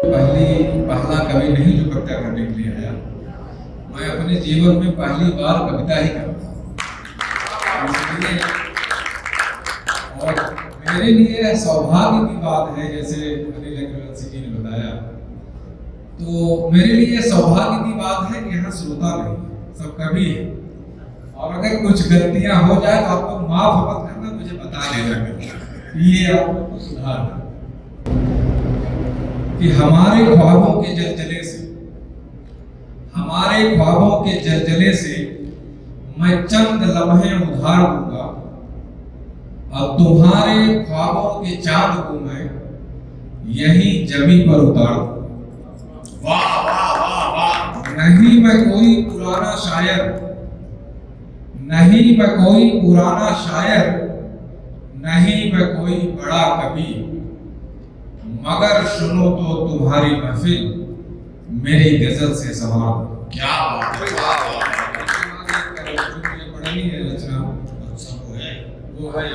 पहला कवि नहीं जो कविता करने के लिए आया। मैं अपने जीवन में पहली बार कविता ही कर रहा और मेरे लिए सौभाग्य की बात है, जैसे अनिल अग्रवाल जी ने बताया, तो मेरे लिए सौभाग्य की बात है कि यहाँ श्रोता नहीं, सब कवि है। और अगर कुछ गलतियां हो जाए तो आपको माफ मत करना, मुझे बता देना ये आपको सुधार कि हमारे ख्वाबों के जलजले से मैं चंद लम्हे उधार दूंगा और तुम्हारे ख्वाबों के चांद को मैं यही जमीन पर उतार दूंगा। वाह वाह वाह वाह। नहीं मैं कोई पुराना शायर, नहीं मैं कोई पुराना शायर, नहीं मैं कोई बड़ा कवि, मगर सुनो तो तुम्हारी महफिल मेरी गजल से सवार। क्या बात है, वाह वाह। पढ़नी है रचना, वो है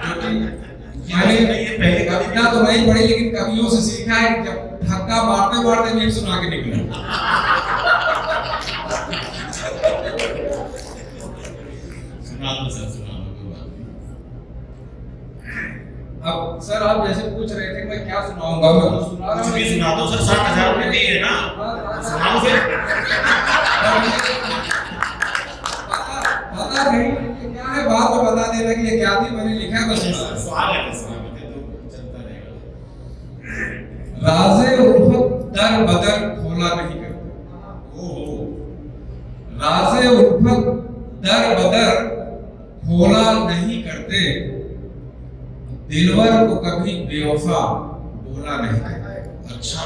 क्योंकि मैंने ये पहले कविता तो नहीं पढ़ी, लेकिन कवियों से सीखा है कि जब धक्का मारते मारते भी सुना के निकले। सुना दो सर, सुना दो। अब सर आप जैसे पूछ रहे थे मैं क्या सुनाऊंगा, मैं तो सुना रहा कुछ भी सुना दो सर, 60,000 रुपए दिए है ना, सुनाओ फिर। पता नहीं क्या है, बात में बता देना कि ये क्या थी, मैंने लिखा बस। सवाल है किसका, मुझे तो चलता रहेगा। राज़े उल्फत दर बदर खोला नहीं करते। ओहो। राज़े उल्फत दर बदर खोला नहीं करते, दिलवर को कभी बेवफा बोला नहीं करते। अच्छा।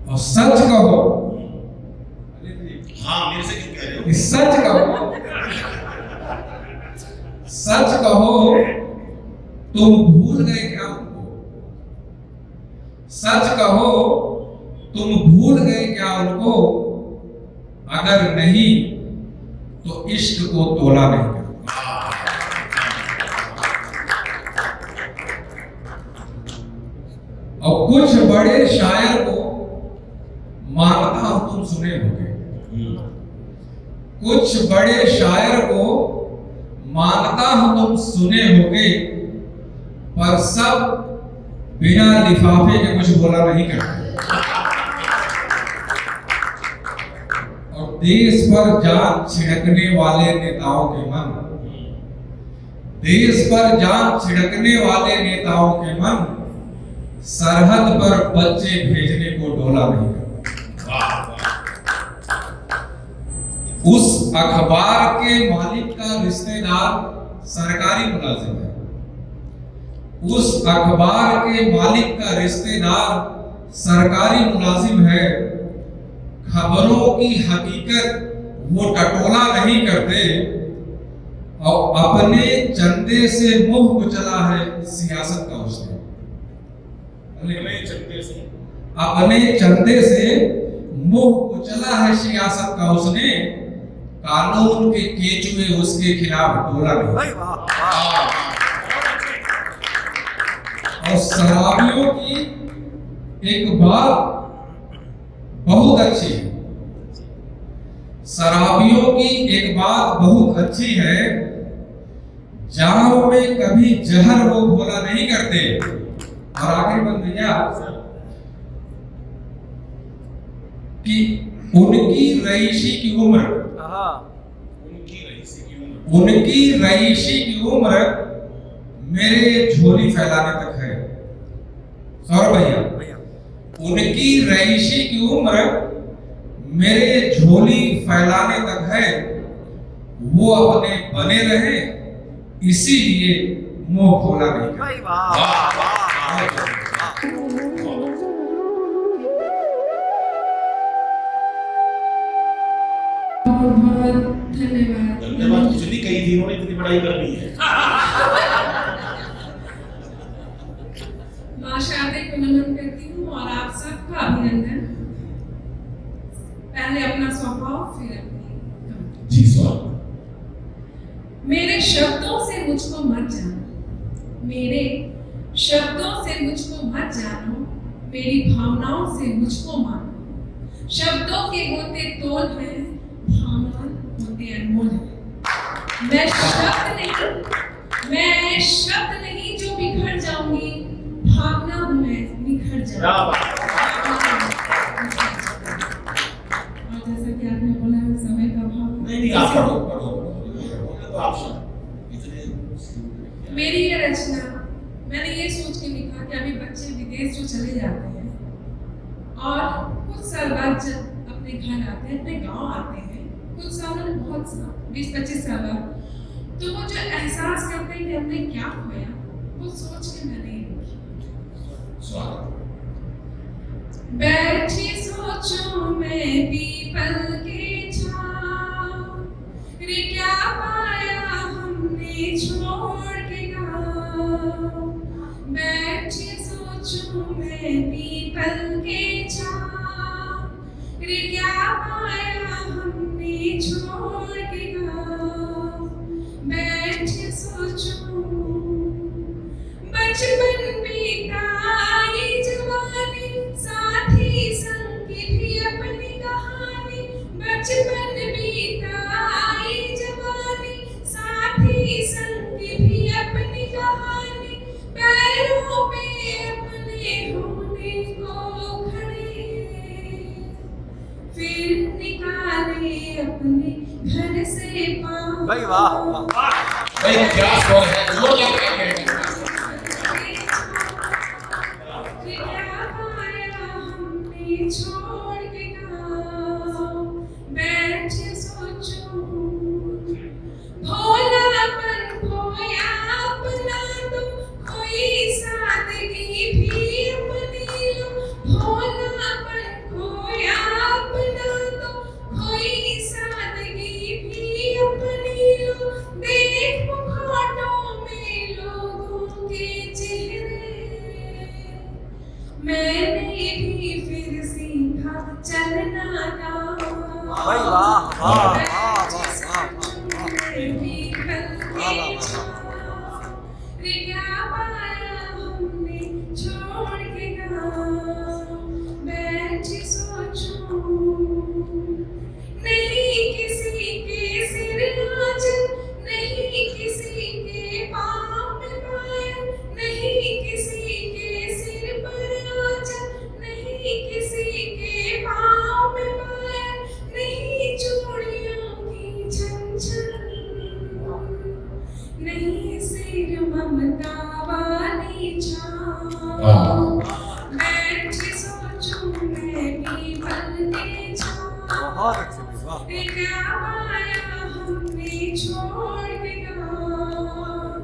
और सच कहो, हाँ मेरे से क्यों कह रहे हो? सच कहो, सच कहो तुम भूल गए क्या उनको, सच कहो तुम भूल गए क्या उनको, अगर नहीं तो इश्क को तोला नहीं करते। और कुछ बड़े शायर को मानता हूं तुम सुने होंगे, कुछ बड़े शायर को मानता हूं तुम सुने होंगे, पर सब बिना लिफाफे के कुछ बोला नहीं करते। और देश पर जान छिड़कने वाले नेताओं के मन, देश पर जान छिड़कने वाले नेताओं के मन, सरहद पर बच्चे भेजने को डोला नहीं करता। उस अखबार के मालिक का रिश्तेदार सरकारी मुलाजिम है, उस अखबार के मालिक का रिश्तेदार सरकारी मुलाजिम है, खबरों की हकीकत वो टटोला नहीं करते, और अपने चंदे से मुंह कुचला है सियासत का उसने। अपने चंदे से मुंह कुचला है सियासत का उसने, कानून के केचुए उसके खिलाफ डोला नहीं। और शराबियों की एक बात बहुत अच्छी है, शराबियों की एक बात बहुत अच्छी है, जाम में कभी जहर वो घोला नहीं करते। और आखिरी बंद भैया कि उनकी रईसी की उम्र, उनकी रईसी की उम्र मेरे झोली फैलाने तक है। सौरभ भैया, उनकी रईसी की उम्र मेरे झोली फैलाने तक है, वो अपने बने रहे इसीलिए मुंह खोला नहीं करते। बहुत धन्यवाद। धन्यवाद कुछ नहीं, कई दिनों ने इतनी पढ़ाई कर ली है। मां शारदे को नमन करती हूँ और आप सबका अभिनंदन। पहले अपना स्वभाव फिर अपनी। जी स्वागत। मेरे शब्दों से मुझको मत जानो, मेरे शब्दों से मुझको मत मत जानो, मेरी भावनाओं से मुझको मानो। शब्दों के होते तोल हैं, भावना होते अनमोल हैं। मैं शब्द नहीं जो बिखर जाऊंगी, भावना हूं मैं निखर जाऊंगी। और जैसा कि आपने बोला है, समय का भाव नहीं आप पढ़ो तो आप इतने मेरी ये रचना मैंने ये सोच के लिखा कि अभी बच्चे विदेश जो चले जाते हैं और कुछ साल बाद जब अपने घर आते हैं, अपने गांव आते हैं, कुछ सालों में, बहुत साल, 20-25 साल बाद, तो वो जो एहसास करते हैं कि हमने क्या खोया, वो सोच के मैंने ये लिखी। स्वागत। बैठी सोचूं मैं पीपल के छांव, रे क्या पाया हमने छोड़ के गाँव। बैठी सोचूं मैं पीपल के छांव, रे क्या पाया हमने छोड़ के गाँव। बैठी सोचूं बचपन बीता ये जवानी, साथी संग की भी अपनी कहानी। बचपन बीता ये जवानी, साथी संग की भी अपनी कहानी। पैरों पे अपने होने को खड़े, फिर निकाले अपने घर से पाँव। भाई वाह वाह, भाई क्या स्वर है, जोरदार तालियां। छोड़ के गाँव, बैठे सोचूं, भोलापन खोया अपना तो कोई सादगी भी अपनी लो। भोलापन खोया अपना तो कोई सादगी भी अपनी लो। देख मुखौटों में लोगों के चेहरे, मैंने भी फिर सीखा चलना गाँव। भाई वाह वाह क्या पाया हमने छोड़ के गाँव। बैठी सोचूं, नहीं किसी के सिर आंचल, नहीं किसी के पाँव में पायल, नहीं किसी के सिर पर आंचल, नहीं किसी के पाँव में पायल, नहीं चूड़ियों की छन छन, नहीं सिर ममता वाली छाँव। बैठी सोचूं मैं पीपल के छाँव, बहुत अच्छे वाह। क्या पाया हमने छोड़ के गाँव।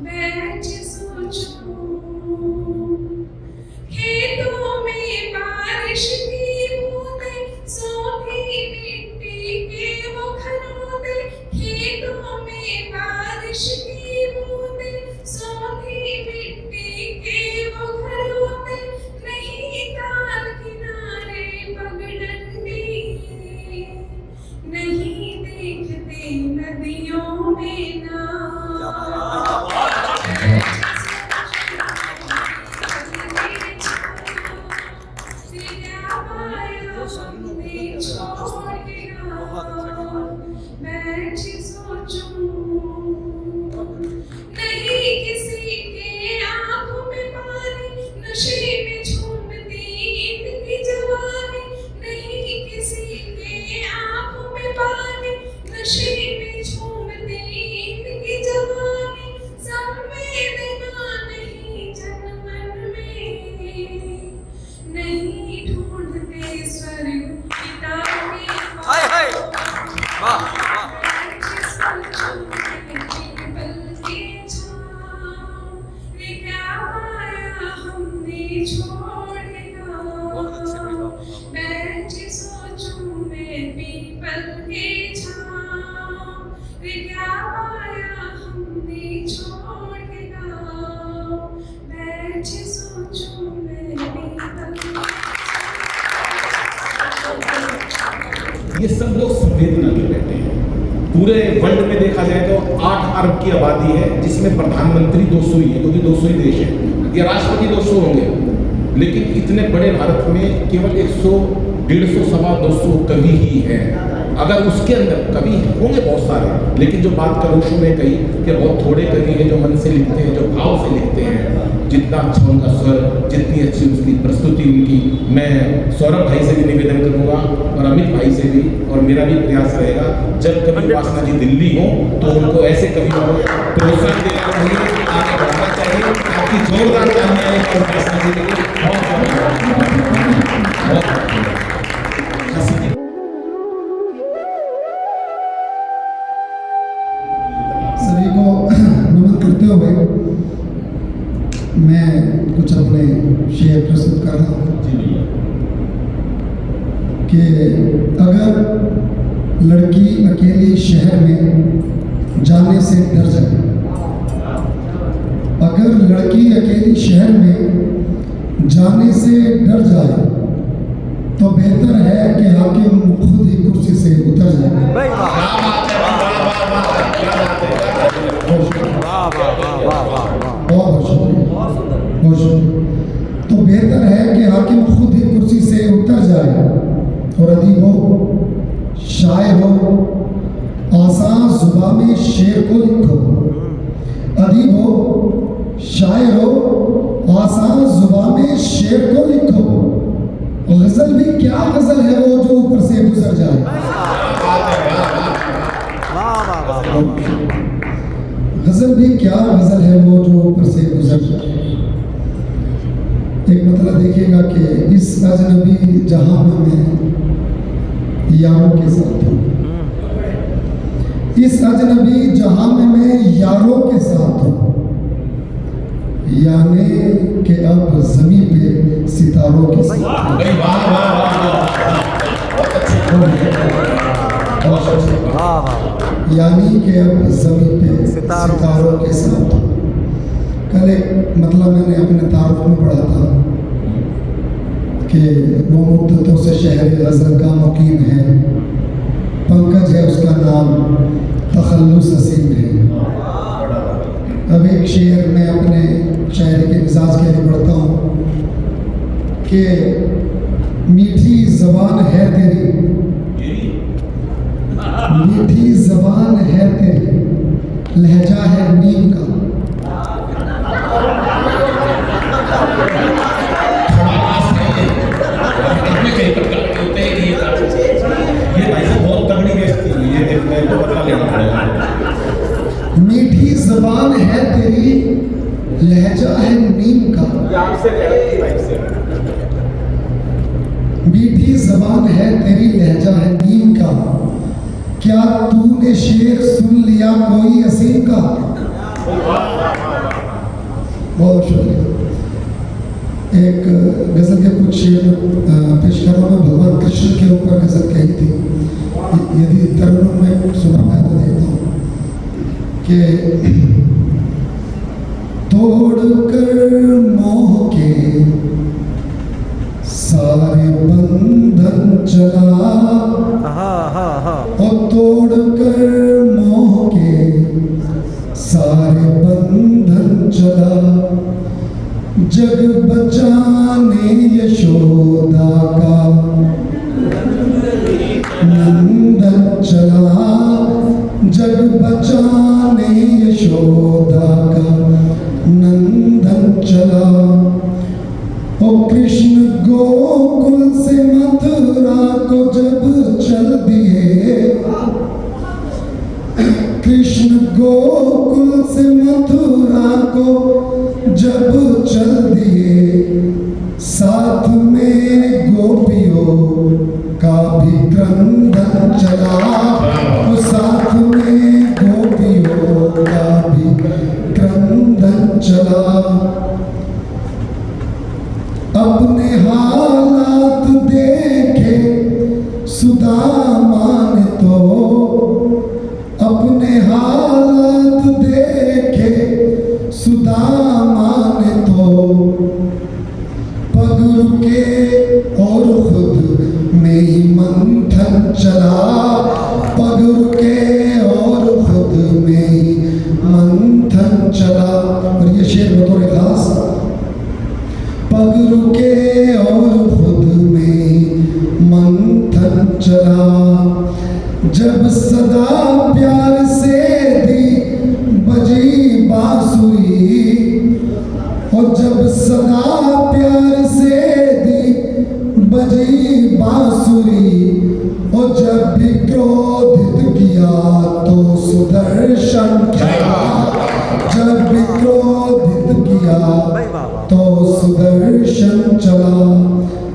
बैठी सोचूं, खेतों में बारिश की बूंदें, सोखी मिट्टी के वो खरोदे। खेतों में बारिश की बूंदें, सोखी मिट्टी के वो खरोदे। नहीं ताल किनारे पगडंडी, नहीं देखते नदियों में नाव। क्या पाया हमने छोड़ के गाँव। बैठी सोचूं, नहीं किसी के आंखों में पानी, नशे में झूमती इनकी जवानी। नहीं किसी के आंखों में पानी, नशे में झूमती इनकी जवानी। संवेदना नहीं जनमन में, नहीं ढूंढते स्वर्ग पिता के हाय हाय वाह वाह। बैठी सोचूं पीपल के छाँव, रे क्या पाया हमने छोड़ के बहुत अच्छे भाई गाँव। वाह। बैठी सोचूं मैं पीपल के छाँव, रे क्या पाया हमने छोड़ के गाँव। बैठी सोचूं मैं पीपल के ये सब लोग संवेदना के रहते हैं। पूरे वर्ल्ड में देखा जाए तो 8 अरब की आबादी है, जिसमें प्रधानमंत्री 200 ही है, क्योंकि 200 ही देश है। ये राष्ट्रपति 200 होंगे, लेकिन इतने बड़े भारत में केवल 100, 150, 200 कवि ही हैं। अगर उसके अंदर कवि होंगे बहुत सारे, लेकिन जो बात करोशु ने कही कि बहुत थोड़े कवि हैं जो मन से लिखते हैं, जो भाव से लिखते हैं। जितना अच्छा उनका स्वर, जितनी अच्छी उसकी प्रस्तुति उनकी, मैं सौरभ भाई से भी निवेदन करूंगा और अमित भाई से भी, और मेरा भी प्रयास रहेगा जब कभी उपासना जी दिल्ली हो तो उनको ऐसे कवियों को प्रोत्साहन देना चाहिए, आगे बढ़ना चाहिए। आपकी जोरदार तालियां हैं उपासना जी के लिए। सभी को नमन करते हुए मैं कुछ अपने शेर प्रस्तुत कर रहा हूँ कि अगर लड़की अकेली शहर में जाने से डर जाए, अगर लड़की अकेली शहर में जाने से डर जाए तो बेहतर है कि हाकिम खुद ही कुर्सी से उतर जाए। भाई वाह वाह वाह वाह वाह वाह, बहुत शुक्रिया, बहुत शुक्रिया। तो बेहतर है कि हाकिम खुद ही कुर्सी से उतर जाए और अदीब हो, शायर हो, आसान जुबा में शेर को लिखो। अदीब हो, शायर हो, आसान जुबा में शेर को लिखो। गजल भी क्या गजल है वो जो ऊपर से गुजर जाए। वाह वाह वाह, गजल भी क्या गजल है वो जो ऊपर से गुजर जाए। एक मतलब देखिएगा कि इस अजनबी जहां में मैं यारों के साथ हूँ, इस अजनबी जहां में मैं यारों के साथ हूँ, यानी कि अब जमी पे सितारों के साथ हूँ। वाह वाह, यानी कि अब जमी पे सितारों के साथ हूँ। कल एक मतलब मैंने अपने तारुफ में पढ़ा था कि वो मुद्दतों से शहर गज़ल का मुकीम है, पंकज है उसका नाम, तखल्लुस हसीन है। अब एक शेर मैं अपने शायरी के मिजाज के लिए पढ़ता हूँ कि मीठी ज़बान है तेरी, मीठी ज़बान है तेरी, लहजा है नीम का। मीठी ज़बान है तेरी, लहजा है नीम का। मीठी ज़बान है तेरी, लहजा है नीम का। क्या तूने शेर सुन लिया कोई असीम का? बहुत शुक्रिया। एक गज़ल के कुछ शेर पेश कर रहा हूँ। भगवान कृष्ण के ऊपर गज़ल कही थी, यदि तरन्नुम में सुना पाया तो देखता हूँ कि तोड़कर मोह के सारे बंधन चला, और तोड़कर मोह के सारे बंधन चला, जग बचाने यशोदा का नंदन चला, जग बचाने यशोदा का नंदन चला। ओ कृष्ण गोकुल से मथुरा को जब चल दिए, कृष्ण गोकुल से मथुरा को जब चल दिए, साथ में गोपियों का भी क्रंदन चला, तो साथ में गोपियों का भी क्रंदन चला। अपने हालात देखे सुदामा ने तो, अपने हालात देखे सुदामा ने तो, पग रुके और खुद में ही मंथन चला, पग रुके और खुद में ही मंथन चला। और ये शेर बतौर खास, पग रुके और खुद में मंथन चला, जब सदा प्यार से दी बजी बांसुरी, और जब सदा प्यार से दी बजी बांसुरी, और जब भी क्रोधित किया तो सुदर्शन चला, जब भी क्रोधित किया तो सुदर्शन चला।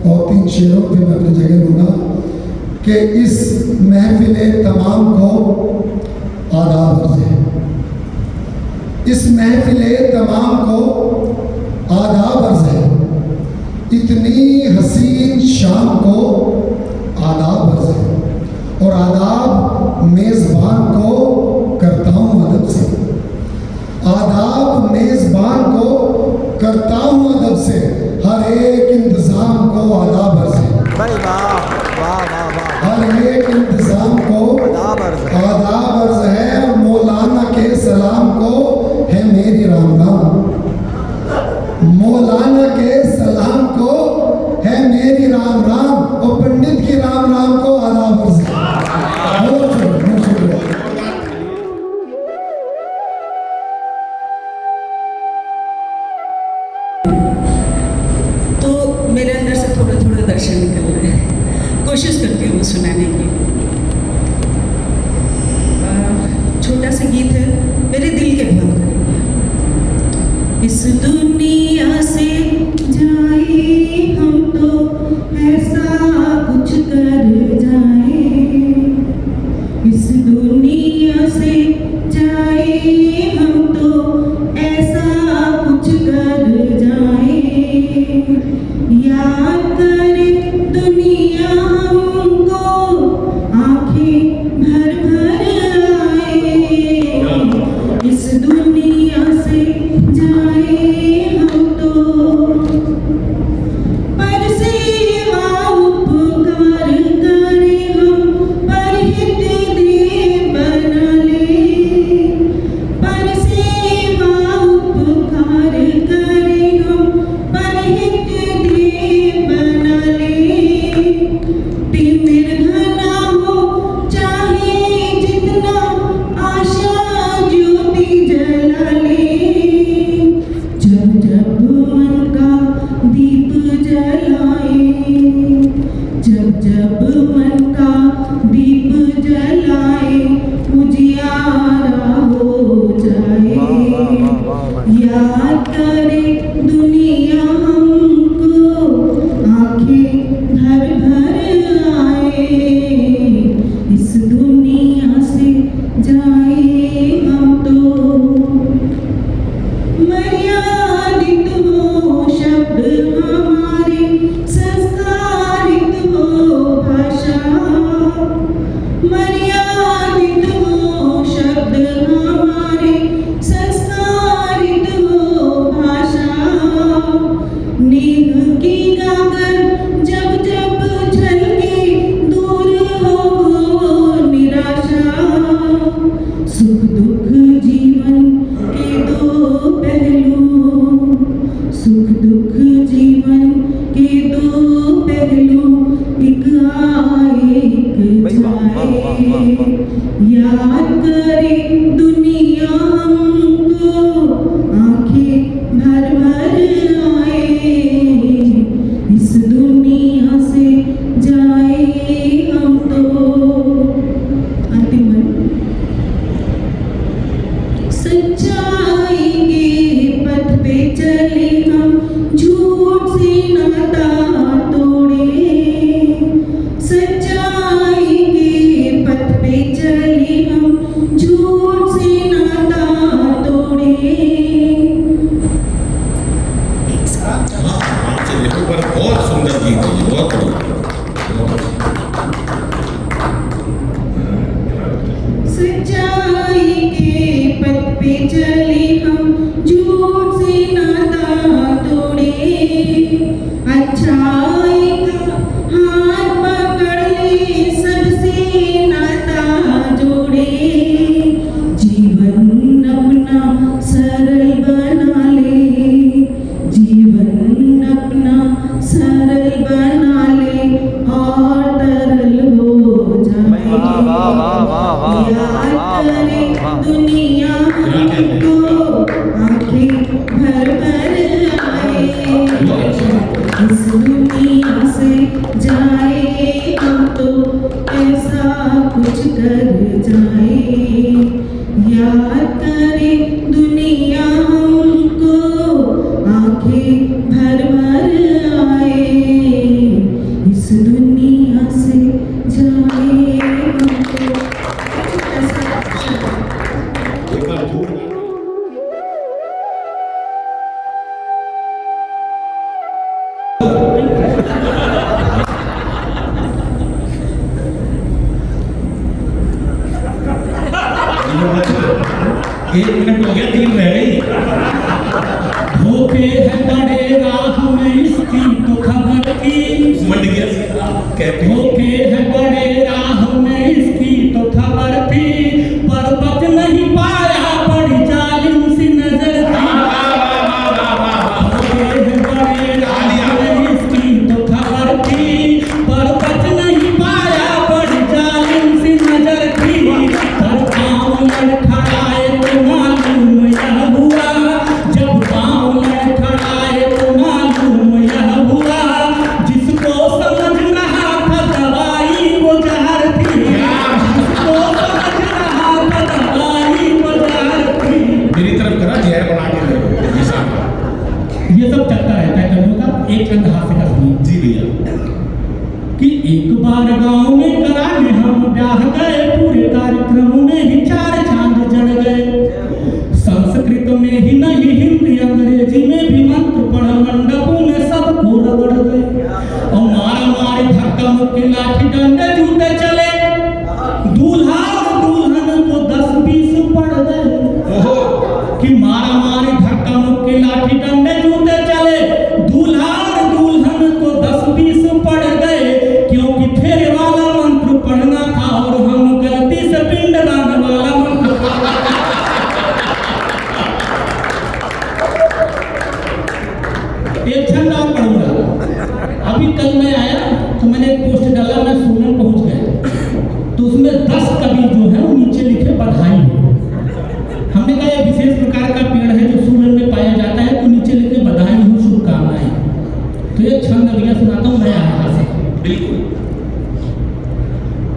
और 3 शेरों पे मैं अपनी जगह लूँगा कि इस महफिले तमाम को आदाब अर्ज़ है, इस महफिले तमाम को आदाब अर्ज़ है, इतनी हसीन शाम को आदाब अर्ज़ है, और आदाब मेज़बान को करता हूँ अदब से, आदाब मेज़बान को करता हूँ अदब से, हर एक इंतज़ाम को आदाब अर्ज़ है, हर एक इंतज़ाम को आदाब अर्ज़ है, और मौलाना के सलाम को है मेरी राम राम, मौलाना के सलाम को है मेरी राम राम, और पंडित की राम राम को आदाब अर्ज़ है। बहुत शुक्रिया। तो मेरे अंदर से थोड़ा थोड़ा दर्शन निकल रहा है, कोशिश करती हूँ सुनाने की। छोटा सा गीत है, मेरे दिल के बहुत करीब। इस दुनिया से जाए हम तो ऐसा कुछ कर जाए, इस दुनिया से जाए हम तो ऐसा कुछ कर जाए, याद करे दुनिया हमको आंखें भर भर आए, इस दुनिया से जाए हम तो पर सेवा उपकार करे हम, पर हित दे बना ले, पर सेवा उपकार करे हम, पर हित दे बना ले, तिमिर घना हो चाहे जितना, आशा ज्योति जला ले, जब जब मन का दीप जलाए, जब जब मन का दीप जलाए, उजियारा हो जाए, याद करे दुनिया हमको आंखें भर भर आए, इस दुनिया से जाए हम तो मर्यादित हो शब्द हमारे, संस्कारित हो भाषा, मर्यादित हो शब्द हमारे, संस्कारित हो भाषा, नेह की गागर जब जब झलके दूर हो निराशा, सुख दुख जीवन के दो पहलू, सुख दुख जीवन के दो पहलू, एक आए एक जाए, याद करे दुनिया हमको आंखें भर भर आए, इस दुनिया से जाए हम तो। अंतिम सच्चाई के पथ पे चले हम, झूठ से नाता तोड़े, सच्चाई के पथ पे चले हम, झूठ से नाता तोड़े। पर बहुत सुंदर गीत है, बहुत सच्चाई के पथ पे चले हम, झूठ से नाता तोड़े, अच्छाई का हाथ पकड़ ले, सबसे नाता जोड़े, जीवन अपना सरल बना ले, जीवन अपना इस दुनिया से जाए हम तो ऐसा कुछ कर जाए, याद करे दुनिया हमको आंखें भर भर आए, इस दुनिया से जाए हमको ऐसा एक बार झूठ एक मिनट हो गया, 3 रह गई। धोखे है बड़े राह में इसकी तो खबर थी, मंड गया कहते हो। धोखे है बड़े राह में इसकी तो खबर थी, पर बच नहीं पाया बड़ी जालिम सी नजर थी। धोखे है बड़े राह में इसकी तो खबर थी, पर बच नहीं पाया बड़ी जालिम सी नजर थी। पर पाँव लड़खड़ाए तो मालूम यह हुआ, जब पाँव लड़खड़ाए तो मालूम यह हुआ, जिसको समझ रहा था दवाई वो जहर थी, जिसको समझ रहा था दवाई वो जहर थी। मेरी तरफ करा जहर बना के दे दो निशान। ये सब चलता रहता है कवियों का। एक चंद हास्य का सुनिए जी भैया। कि एक बार गांव में कराने हम ब्याह गए, पूरे कार्यक्रम में ही 4 चांद जड़ गए। संस्कृत में ही नहीं हिंदी अंग्रेजी में भी मंत्र पढ़ मंडपों में सबको रगड़ गए, और मारा मारे धक्का मुक्की लाठी डंडे जूते चले, दूल्हा और दुल्हन को 10-20 पड़ गए। कि मारा मारी धक्का मुक्की लाठी डंडे जूते चले, दूल्हा और दुल्हन को 10-20 पड़ गए, क्योंकि फेरे वाला मंत्र पढ़ना था और हम गलती से पिंडदान वाला मंत्र पढ़ना था। एक छंद और पढ़ूंगा। अभी कल मैं आया तो मैंने एक पोस्ट डाला, मैं सोलन पहुंच गया, तो उसमें 10 कवि जो है वो नीचे लिखे बधाई। हमने कहा यह विशेष प्रकार का पेड़ है जो सोलन में पाया जाता है, तो नीचे लिखे बधाई हो, शुभकामनाएं। तो ये छंद अभिया सुनाता हूँ मैं यहाँ से। बिल्कुल।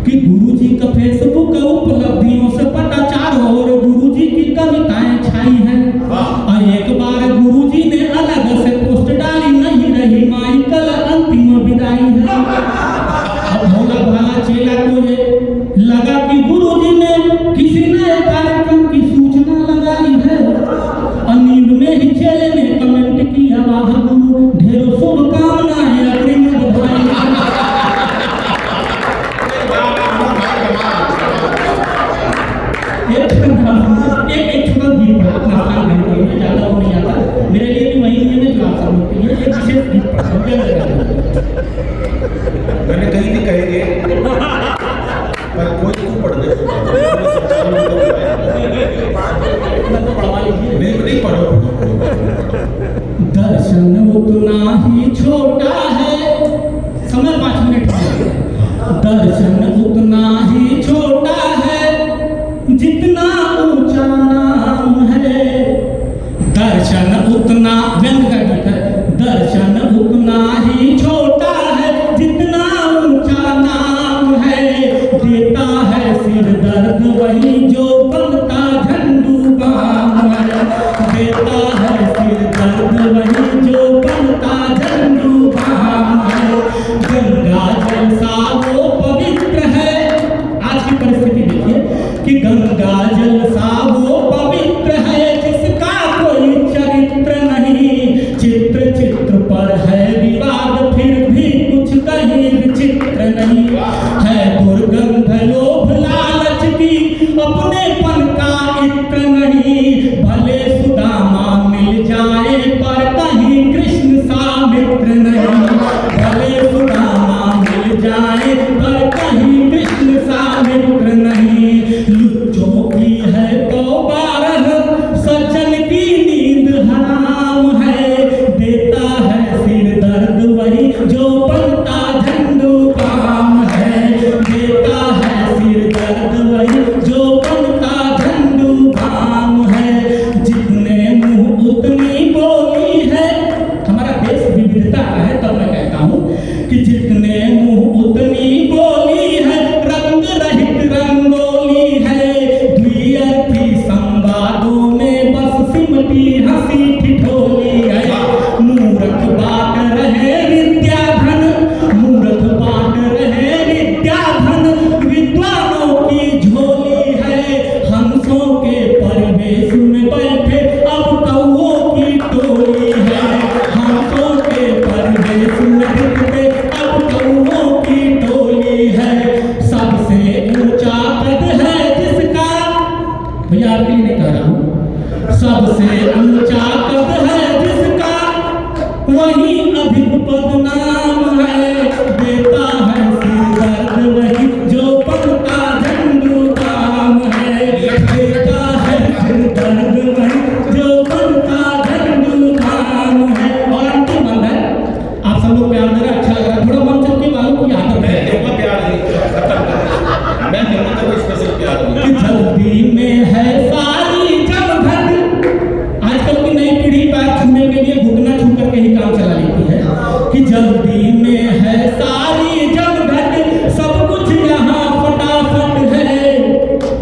कि गुरुजी का फेसबुक उपलब्धियों से पटाचार हो, और गुरुजी की कविताएं छाई हैं। और एक बार गुरुजी ने अलग से पोस्ट डाली, नहीं रही माई कल अंतिम विदाई है। अब भोला भाला चेला को ये लगा कि गुरुजी ने किसी नए कार्यक्रम की सूचना लगाई है, और नींद में ही चेले ने कमेंट किया, वाह गुरु ढेरों शुभकामनाएं अग्रिम बधाई। एक छोटा गीत पढ़ा अपना स्थान ग्रहण करेंगे, ज़्यादा वो नहीं आता मेरे लिए भी वही नहीं है जो आप सब लोग के लिए। एक विशेष गीत पढ़ा मैंने कहीं नहीं कहेंगे पर कोई तो पढ़ दे। नहीं पढ़ो। दर्शन उतना ही छोटा है, समय 5 मिनट है। दर्शन उतना ही छोटा है जितना ऊंचा नाम है, दर्शन उतना व्यंग का गीत है। दर्शन उतना ही छोटा है जितना ऊंचा नाम है, देता है सिर दर्द वही जो बनता झंडू बाम है, देता है सिर दर्द वही जो बनता झंडू बाम है। गंगा जल सा वो पवित्र हूँ कि जितने मुंह उतनी बोली है, रंग रहित रंगोली है, द्विअर्थी संवादों में बस सिमटी हंसी ठिठोली है। मूर्ख बाट रहे विद्याधन, मूर्ख बाट रहे विद्याधन, विद्वानों की झोली है। हंसों के परिवेश में बैठे अब कौओं की टोली है, हंसों के परिवेश में बैठे अब कौओं की टोली है। सबसे ऊंचा कद है जिसका, भैया आपके लिए नहीं कह रहा हूँ, सबसे ऊंचा कद है जिसका वही अधिक बदनाम है। देता है सिर दर्द वही जो पद का झंडूबाम है, देता है सिर दर्द वही जो पद का झंडूबाम है। और अंतिम अंत है, आप सब लोग प्यार दे रहे, अच्छा लग रहा है, थोड़ा मन सबके वालों की आदत है, मैं कहूँगा कोई स्पेशल प्यार नहीं। कि जल्दी में है सारी जमघट। आजकल की नई पीढ़ी पैर छूने के लिए घुटना छू करके ही काम चला लेती है कि जल्दी में है सारी जमघट, सब कुछ यहाँ फटाफट है।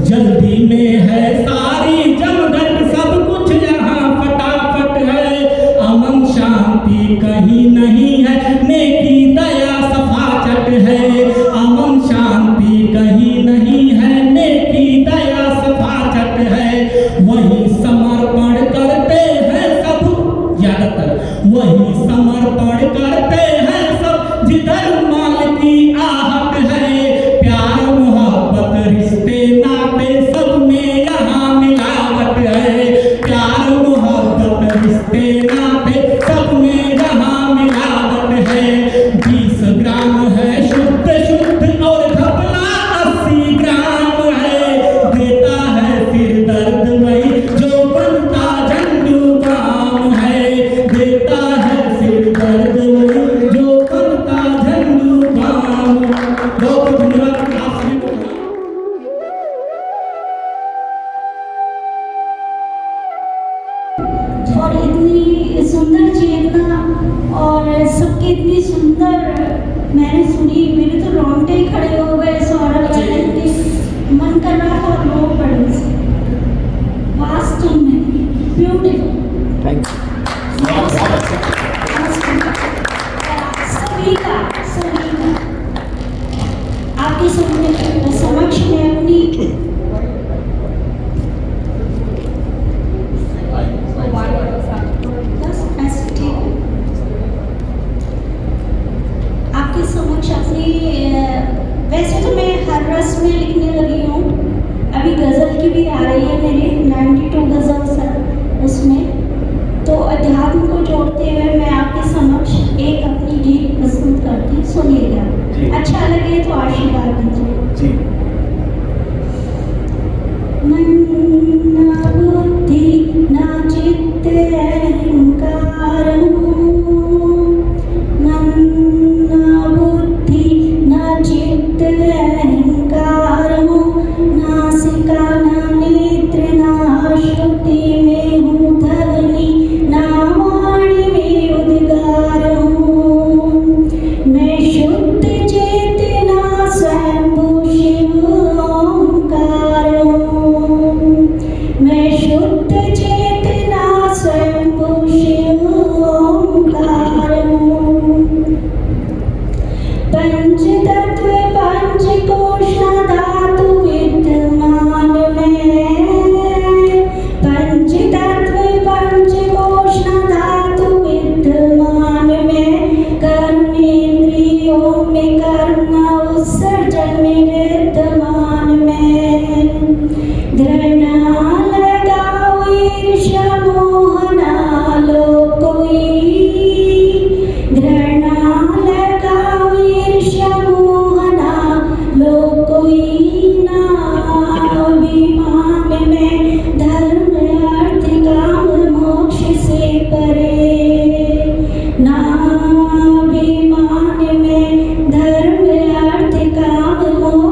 जल्दी में है सारी जमघट, सब कुछ यहाँ फटाफट है। अमन शांति कहीं नहीं है, नेकी दया सफाचट है। अमन शांति कहीं नहीं है, नेकी दया सफाचट है। वही समर्पण करते हैं सब, ज्यादातर वही समर्पण करते हैं सब, जिधर माल की आहट है। प्यार मोहब्बत रिश्ते नाते सब में यहाँ मिलावट है। प्यार मोहब्बत रिश्ते नाते सब में यहाँ मिलावट है। 20 ग्राम है शुद्ध शुद्ध और घपला 80 ग्राम है। देता है सिर दर्द वही जो बनता झंडूबाम है, देता है सिर दर्द वही जो बनता झंडूबाम। बहुत धन्यवाद आप सभी को। और इतनी सुंदर चेतना और सबकी इतनी सुंदर मैंने सुनी, मेरे तो रोंगटे ही खड़े हो गए। सौरभ इतनी मन कर रहा था और रो पड़े से। वास्तव में ब्यूटीफुल। थैंक सभी का आपके समक्ष में अपनी आपके समक्ष अपनी, वैसे तो मैं हर रस में लिखने लगी हूँ, अभी गज़ल की भी आ रही है मेरी 92 गज़ल्स है उसमें। तो अध्यात्म को जोड़ते हुए मैं आपके समक्ष एक अपनी गीत प्रस्तुत करती हूँ, सुनिएगा। अच्छा लगे तो आशीर्वाद दीजिए। मन न बुद्धि न चित्त अहंकार, मन न बुद्धि न चित्त अहंकार, नासिका न नेत्र न श्रुति में हूँ धवनी, न वाणी में उद्गार हूँ। मैं शुद्ध चेतना स्वयं शिव ओंकार हूँ। मैं शुद्ध चेतना स्वयं शिव ओंकार हूँ। पंच तत्व पंच कोश धातु विद्यमान में, पंच तत्व पंच कोश धातु विद्यमान में, कर्मेंद्रियों में कर्म उत्सर्जन में विद्यमान में। घृणा लगाओ ईर्ष्या मोह ना लो कोई, घृणा लगाओ ईर्ष्या मोह ना लो कोई। ना अभिमान में धर्म अर्थ काम मोक्ष से परे, ना अभिमान में धर्म अर्थ काम मोक्ष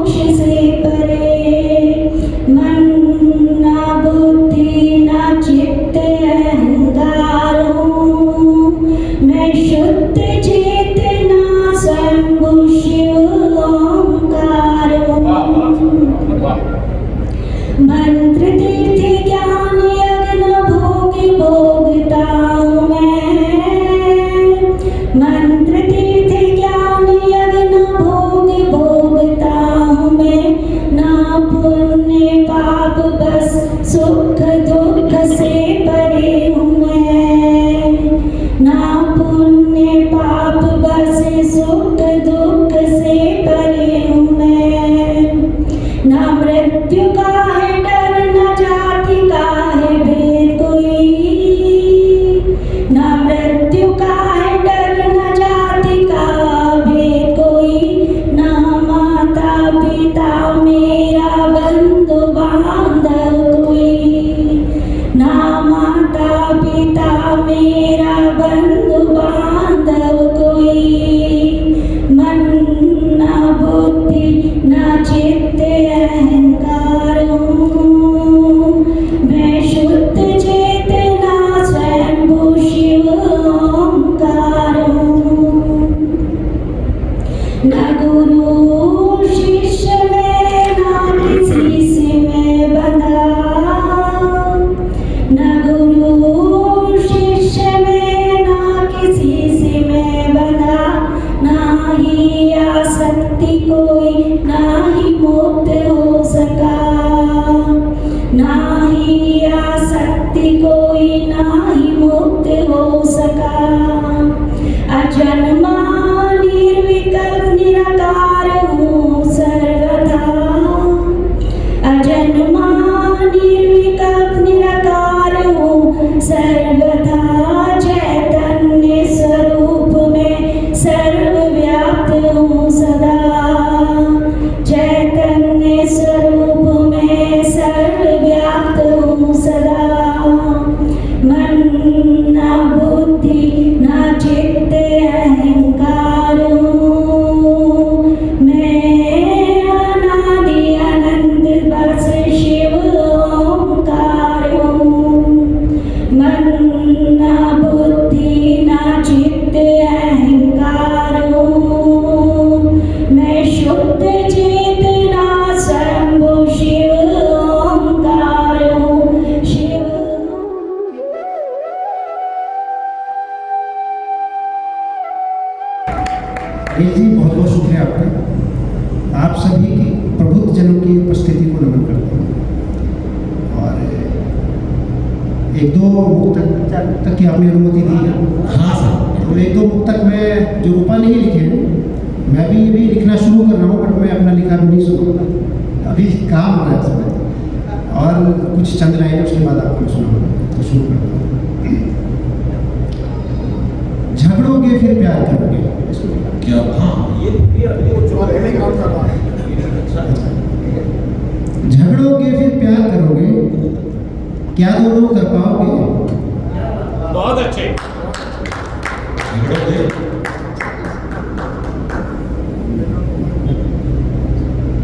सुख दुख से परे हूँ मैं। ना मृत्यु का है डर, न जाति का है भेद कोई। ना मृत्यु का है डर, न जाति का भेद कोई। ना माता पिता मेरा बंधु बांधव कोई। ना माता पिता मेरा बंधु बांधव कोई। मन न बुद्धि न चित्त अहंकार हूँ मैं। शुद्ध चेतना स्वयं शिव ओंकार हूँ। न गुरु शिष्य में न किसी से मैं बंधा। न गुरु शिष्य में न किसी से मैं बंधा। ना ही आसक्ति कोई, ना ही मुक्त हो सका। ना ही आसक्ति कोई, ना ही मुक्त हो सका। अजन्मा निर्विकल्प निराकार हूँ सर्वथा। अजन्मा निर्विकल्प निराकार हूँ सर्वथा। चैतन्य स्वरूप में सर्वव्याप्त हूँ सदा। चैतन्य स्वरूप में सर्वव्याप्त हूँ सदा। मन न बुद्धि न चित्त अहंकार हूँ मैं। अनादि अनंत बस शिव ओंकार हूँ। मन न बुद्धि न चित्त अहंकार हूँ मैं। शुद्ध चेतना शंभु शिव ओंकार हूँ। शिव अनिल जी, बहुत बहुत शुक्रिया आपका। आप सभी की प्रबुद्ध जनों की उपस्थिति को नमन करते हैं। और एक दो मुक्तक तक की आपने अनुमति दी है। हाँ सर। तो एक दो मुक्तक में जो रूपा नहीं लिखे हैं, मैं भी लिखना शुरू कर रहा हूँ, बट मैं अपना लिखा भी नहीं सुनूंगा। अभी काम हो रहा है इसमें। और कुछ चंद लाइनें उसके बाद आपको सुनाऊंगा। तो शुरू करता हूँ। झगड़ोगे फिर प्यार करोगे। क्या? हाँ, ये काम कर रहा है। झगड़ोगे फिर प्यार करोगे, क्या दोनों कर पाओगे? बहुत अच्छे।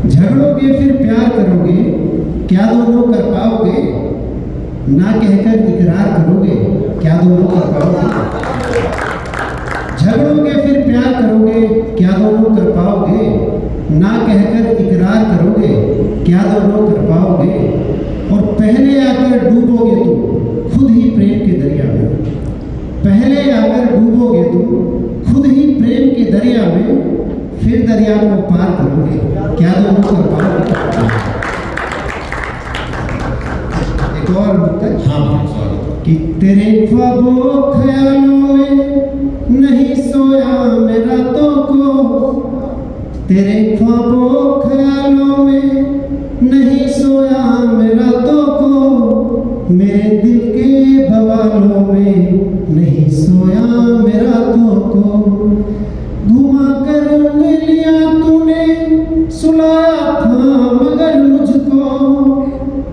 झगड़ोगे फिर प्यार करोगे, क्या दोनों कर पाओगे? ना कहकर इकरार करोगे, क्या दोनों कर पाओगे? झगड़ोगे फिर प्यार करोगे, क्या दोनों कर पाओगे? ना कहकर इकरार करोगे, क्या दोनों कर पाओगे? और पहले आकर डूबोगे तुम खुद ही प्रेम के दरिया में। पहले आकर डूबोगे तुम खुद ही प्रेम के दरिया में, फिर दरिया को पार करोगे, क्या दोनों कर पाओगे? एक और मुक्तक। कि तेरे ख्वाबों ख्यालों में नहीं सोया मैं रातों को। तेरे ख्वाबों ख्यालों में नहीं सोया मैं रातों को। मेरे दिल के बवालों में नहीं सोया मैं रातों को। घुमा कर उंगलियां तूने सुलाया था मगर मुझको।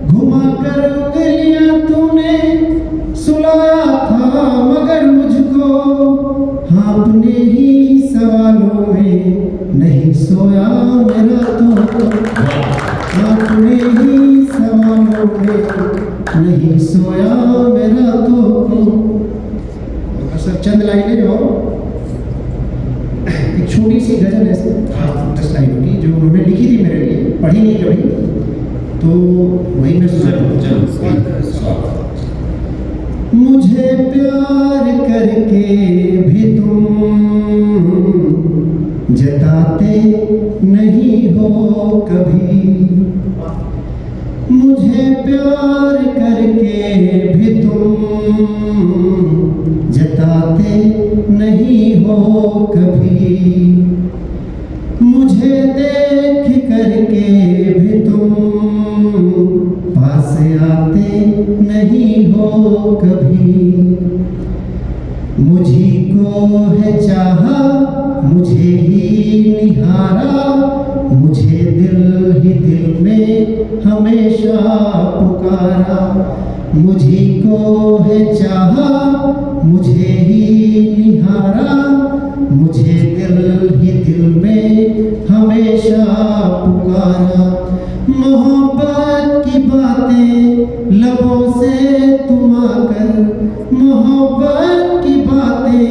घुमा कर उंगलियां तूने सुलाया था मगर मुझको। हाँ, अपने ही सवालों में नहीं सोया मैं रातों को। अपने ही सवालों में नहीं सोया मैं रातों को। सर चंद लाइनें और एक छोटी सी गजल है 10 लाइनों की, जो उन्होंने लिखी थी मेरे लिए, पढ़ी नहीं कभी, तो वही मैं सुना। मुझे प्यार करके भी तुम जताते नहीं हो कभी। मुझे मुझे प्यार करके भी तुम जताते नहीं हो कभी, मुझे देख करके भी तुम पास आते नहीं हो कभी। मुझी को है चाहा, मुझे ही निहारा, मुझे दिल ही दिल में हमेशा पुकारा। मुझी को है चाहा, मुझे ही निहारा, मुझे दिल ही दिल में हमेशा पुकारा। मोहब्बत की बातें लबों से तुम आकर, मोहब्बत की बातें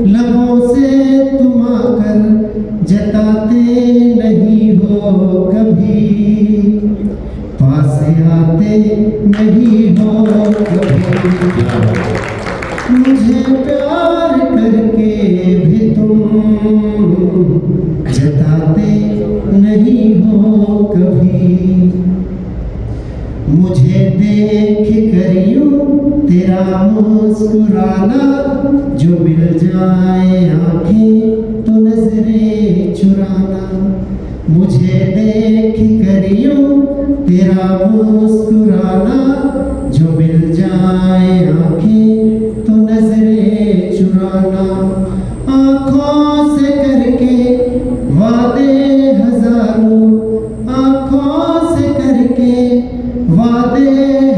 लबों से तुम आकर जताते नहीं हो कभी, पास आते नहीं हो कभी। मुझे प्यार करके भी तुम जताते नहीं हो कभी, मुझे देख कर यूं तेरा मुस्कुराना, जो मिल जाए आंखें तो नजरें चुराना। मुझे देख कर यूं तेरा मुस्कुराना, जो मिल जाए आंखें तो नजरें चुराना। आँखों से करके वादे हजारों, आँखों से करके वादे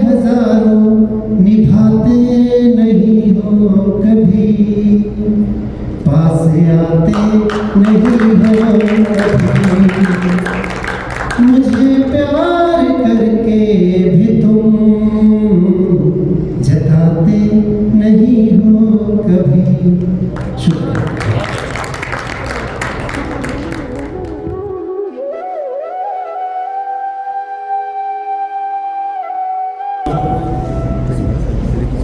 हजारों निभाते नहीं हो कभी, पास आते नहीं हो कभी। मुझे प्यार करके भी तुम जताते नहीं हो कभी। शुक्रिया।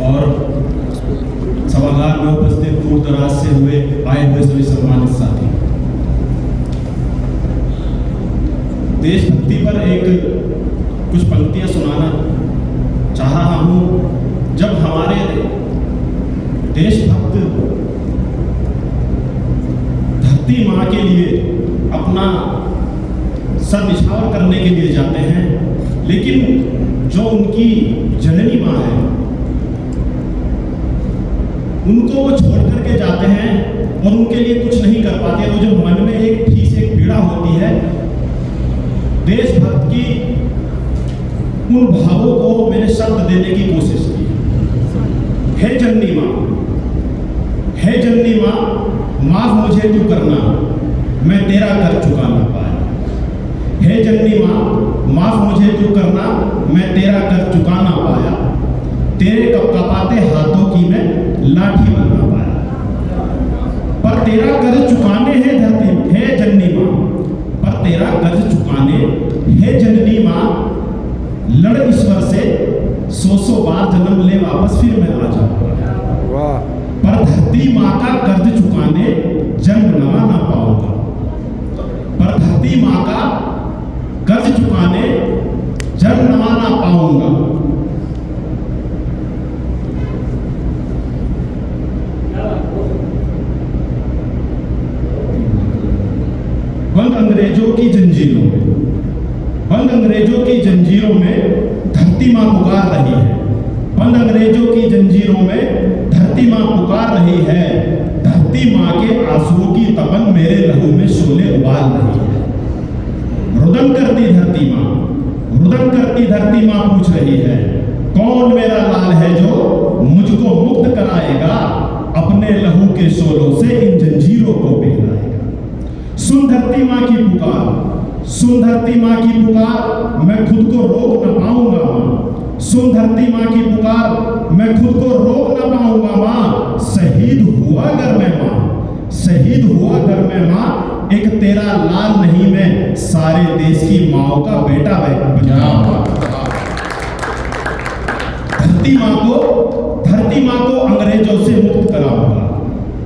और सभागार में उपस्थित दूर दराज से आए हुए सभी सम्मानित साथी, देशभक्ति पर एक कुछ पंक्तियां सुनाना चाह रहा हूं। जब हमारे देशभक्त धरती माँ के लिए अपना सर निछावर करने के लिए जाते हैं, लेकिन जो उनकी जननी माँ है उनको वो छोड़ करके जाते हैं और उनके लिए कुछ नहीं कर पाते। वो जो मन में एक ठीस एक पीड़ा होती है, देशभक्त की उन भावों को मैंने शब्द देने की कोशिश की। हे जननी माँ, हे जननी माँ, माफ मुझे तू करना, मैं तेरा कर चुका ना पाया। हे जननी माँ, माफ मुझे तू करना, मैं तेरा कर चुका ना पाया। तेरे कपाते हाथों की मैं लाठी बन ना पाया। पर तेरा कर्ज चुकाने है धरती, हे जननी माँ, पर तेरा कर्ज चुकाने हे जननी माँ। लड़ ईश्वर से 100 बार जन्म ले वापस फिर मैं आ जाऊंगा, पर धरती माँ का कर्ज चुकाने जन्म नवा ना पाऊंगा। पर धरती माँ का कर्ज चुकाने जन्म नवा ना पाऊंगा। बंद अंग्रेजों की जंजीरों में, बंद अंग्रेजों की जंजीरों में धरती माँ पुकार रही है। बंद अंग्रेजों की जंजीरों में धरती माँ पुकार रही है। धरती माँ के आंसुओं की तपन मेरे लहू में शोले उबाल रही है। रुदन करती धरती माँ, रुदन करती धरती माँ पूछ रही है, कौन मेरा लाल है जो मुझको मुक्त कराएगा, अपने लहू के शोलों से इन जंजीरों को पिघलाएगा। सुन धरती माँ की पुकार, सुन धरती माँ की पुकार, मैं खुद को रोक न पाऊंगा माँ। सुन धरती माँ की पुकार, मैं खुद को रोक न पाऊंगा माँ। शहीद हुआ अगर मैं माँ, शहीद हुआ अगर मैं माँ, एक तेरा लाल नहीं मैं सारे देश की माओ का बेटा बचाऊंगा। धरती माँ को अंग्रेजों से मुक्त कराऊंगा,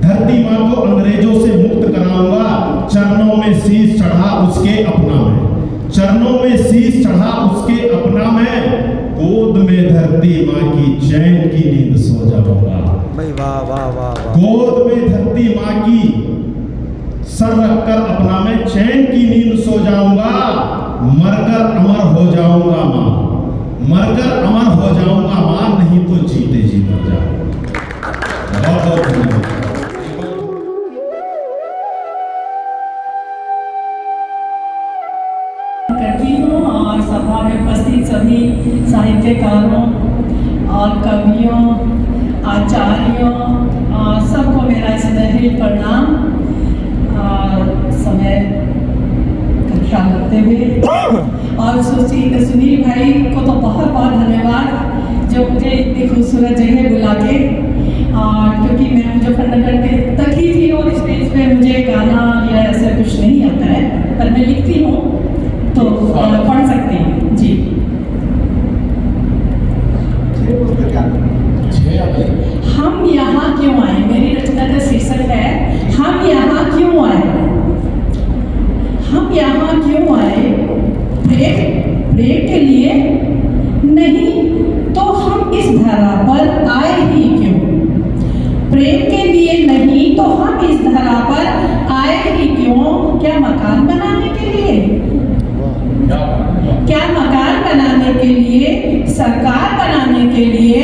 धरती माँ को अंग्रेजों से मुक्त कराऊंगा। चरणों में शीश चढ़ा उसके अपना में, चरणों में शीश चढ़ा उसके अपना में। गोद में धरती माँ की चैन की नींद सो जाऊंगा। भाई वाह वाह वाह वाह। गोद में धरती माँ की सर रखकर अपना मैं चैन की नींद सो जाऊंगा। मरकर अमर हो जाऊंगा माँ, मरकर अमर हो जाऊंगा माँ, नहीं तो जीते जी मर जाऊंगा। बहुत बहुत धन्यवाद। करती हूँ और सभा में उपस्थित सभी साहित्यकारों और कवियों, आचार्यों और सबको मेरा स्नेहित प्रणाम। और समय का ख्याल रखते हुए और सुनील भाई को तो बहुत बहुत धन्यवाद जो मुझे इतनी खूबसूरत जगह बुला के, और क्योंकि मैं मुजफ्फरनगर के तक ही थी और स्टेज पे मुझे गाना या ऐसा कुछ नहीं आता है, पर मैं लिखती हूँ तो पढ़ सकती हैं जी। हम यहाँ क्यों आए, मेरी रचना का शीर्षक है हम यहाँ क्यों आए। हम यहाँ क्यों आए, प्रेम के लिए नहीं तो हम इस धरा पर आए ही क्यों। प्रेम के लिए नहीं तो हम इस धरा पर आए ही क्यों। क्या मकान बनाने के लिए, क्या मकान बनाने के लिए, सरकार बनाने के लिए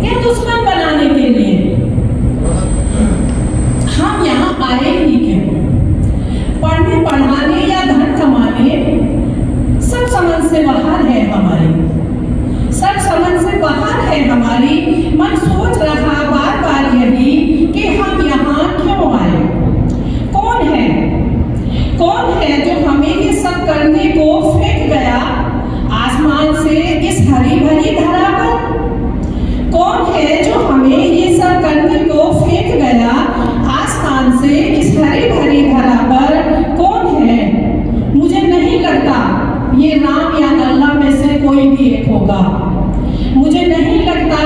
या दुश्मन बनाने के लिए। हम यहाँ आए ही क्यों। पढ़ने पढ़ाने या धन कमाने सब समझ से बाहर है हमारी, सब समझ से बाहर है हमारी। मन सोच रहा बार बार यही कि हम यहाँ क्यों आए। कौन है जो हमें ये सब करने को फेंक गया आसमान से इस हरी भरी धरा पर। कौन है जो हमें ये सब करने को फेंक गया आसमान से इस हरी भरी धरा पर। कौन है, मुझे नहीं लगता ये राम या अल्लाह में से कोई भी एक होगा। मुझे नहीं लगता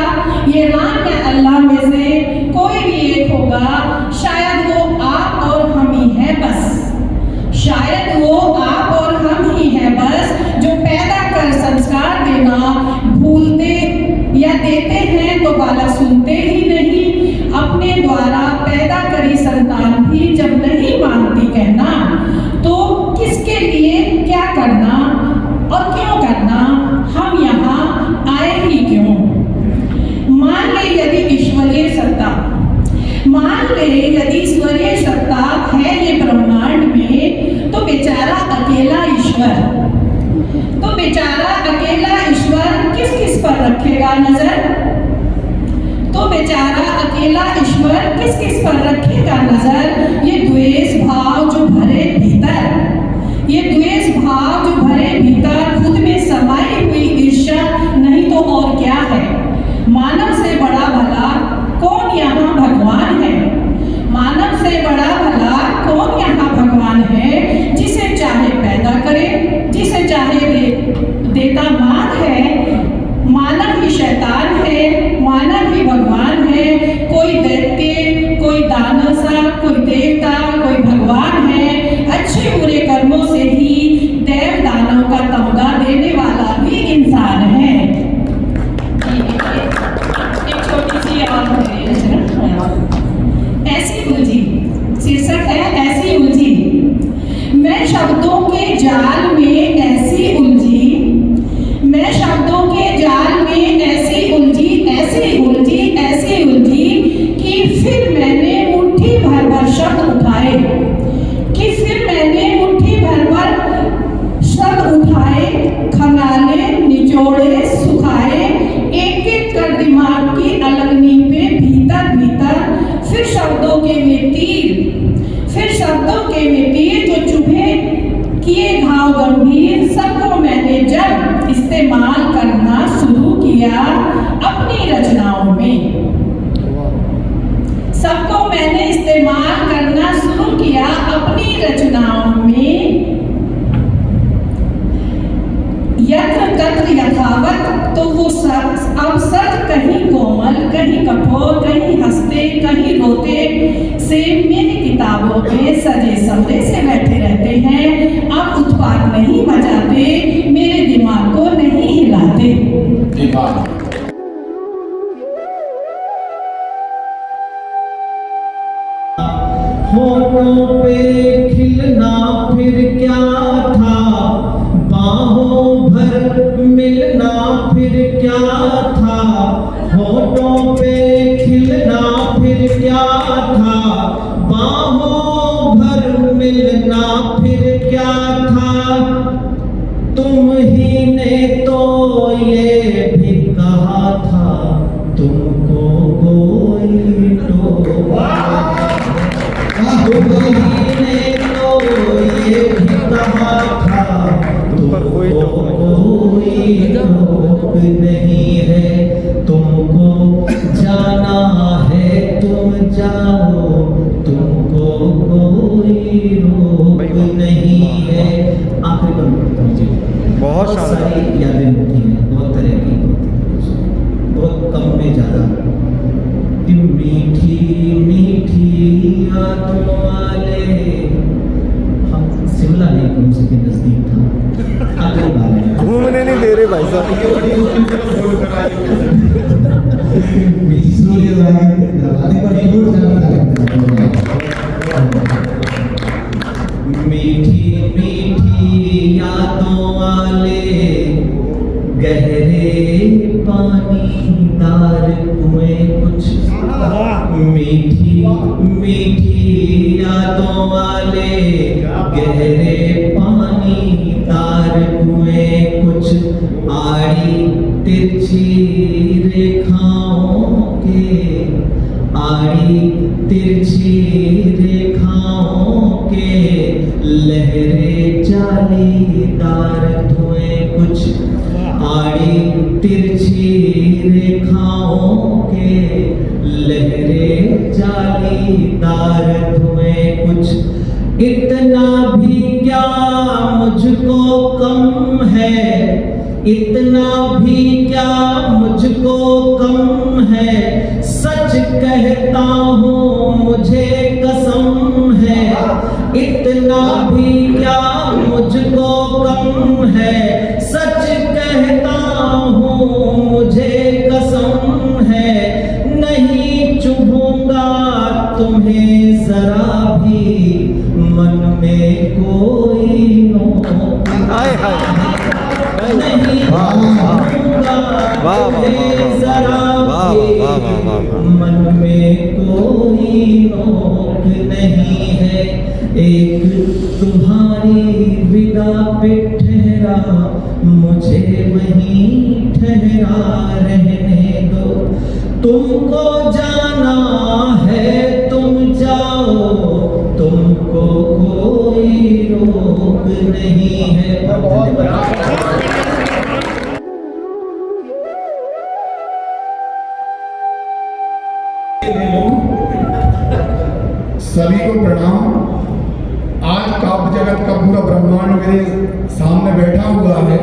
ये राम या अल्लाह में से कोई भी एक होगा। शायद वो आप और हम ही हैं बस, शायद वो आप और हम ही हैं बस, जो पैदा कर संस्कार देना भूलते या देते हैं तो बालक सुनते ही नहीं। अपने द्वारा पैदा करी संतान भी जब नहीं मानती कहना, तो किसके लिए क्या करना और क्यों करना। हम यहाँ आए ही क्यों। मान ले यदि ईश्वरीय सत्ता, मान ले यदि ईश्वरीय सत्ता है ये ब्रह्मांड में, तो बेचारा अकेला ईश्वर, तो बेचारा अकेला ईश्वर किस किस पर रखेगा नजर। तो बेचारा अकेला ईश्वर किस किस पर रखेगा नजर। ये द्वेष भाव जो भरे भीतर, ये द्वेष भाव जो भरे भीतर खुद में समाई हुई ईर्ष्या नहीं तो और क्या है। मानव से बड़ा भला कौन यहाँ भगवान है। मानव से बड़ा भला कौन यहाँ भगवान है। जिसे चाहे पैदा करे, जिसे चाहे देता मान है। मानव ही शैतान है, मानव ही भगवान है। कोई दैत्य, कोई दानसा, कोई देवता, कोई भगवान है। अच्छे बुरे कर्मों से ही देव दानव का तमगा देने वाला भी इंसान है। एक छोटी सी ऐसी उलझी, शीर्षक है ऐसी उलझी। मैं शब्दों के जाल में ऐसी उलझी, मैं शब्दों के जाल में ऐसी उलझी, ऐसी उलझी, ऐसी उलझी कि फिर मैंने मुट्ठी भर भर शब्द उठाए, कि फिर मैंने मुट्ठी भर भर शब्द उठाए। खंगाले, निचोड़े, सुखाए, एक एक कर दिमाग की अलगनी पे भीतर भीतर। फिर शब्दों के वे तीर, फिर शब्दों के वे तीर जो चुभे किए घाव गंभीर। सबको मैंने जब इस्तेमाल करना शुरू किया अपनी रचनाओं में, सबको मैंने इस्तेमाल करना शुरू किया अपनी रचनाओं में। यत्र तत्र यथावत, तो वो सब अब सब कहीं कोमल, कहीं कठोर, कहीं हंसते, कहीं रोते से मेरी किताबों में सजे सवरे से बैठे रहते हैं। अब उत्पात नहीं मचाते, मेरे दिमाग को नहीं हिलाते। मिलना फिर क्या था, तुम ही ने तो ये भी कहा था, तुमको कोई टोका, तुम ही ने तो ये भी कहा था, तुमको कोई रोक नहीं है, तुमको जाना है तुम जाओ, तुमको कोई रोक नहीं है। आखिरी बार बहुत सारी यादें होती हैं, बहुत तरह की होती हैं, बहुत कम में ज़्यादा, कि मीठी मीठी यादों वाले, हम शिमला नहीं घूम सके, नज़दीक था। अगली बार है, घूमने नहीं दे रहे भाई साहब। मीठी मीठी यादों वाले गहरे पानीदार कुएं कुछ, मीठी मीठी यादों वाले गहरे पानीदार कुएं कुछ, आड़ी तिरछी रेखाओं के, आड़ी तिरछी रेखाओं के लहरे जालीदार धुएं कुछ, आड़ी तिरछी रेखाओं के लहरे जालीदार धुएं कुछ, इतना भी क्या मुझको कम है, इतना भी क्या मुझको कम है, सच कहता हूँ मुझे कसम है, इतना भी क्या मुझको कम है, सच कहता हूँ मुझे कसम है, नहीं चुभूंगा तुम्हें जरा भी, मन में कोई नोक नहीं चुभूंगा तुम्हें जरा भी, मन में कोई नोक नहीं है, एक तुम्हारी विदा पे ठहरा, मुझे वहीं ठहरा रहने दो, तुमको जाना है तुम जाओ, तुमको कोई रोक नहीं है। सभी को प्रणाम। आज काव्य जगत का पूरा ब्रह्मांड मेरे सामने बैठा हुआ है।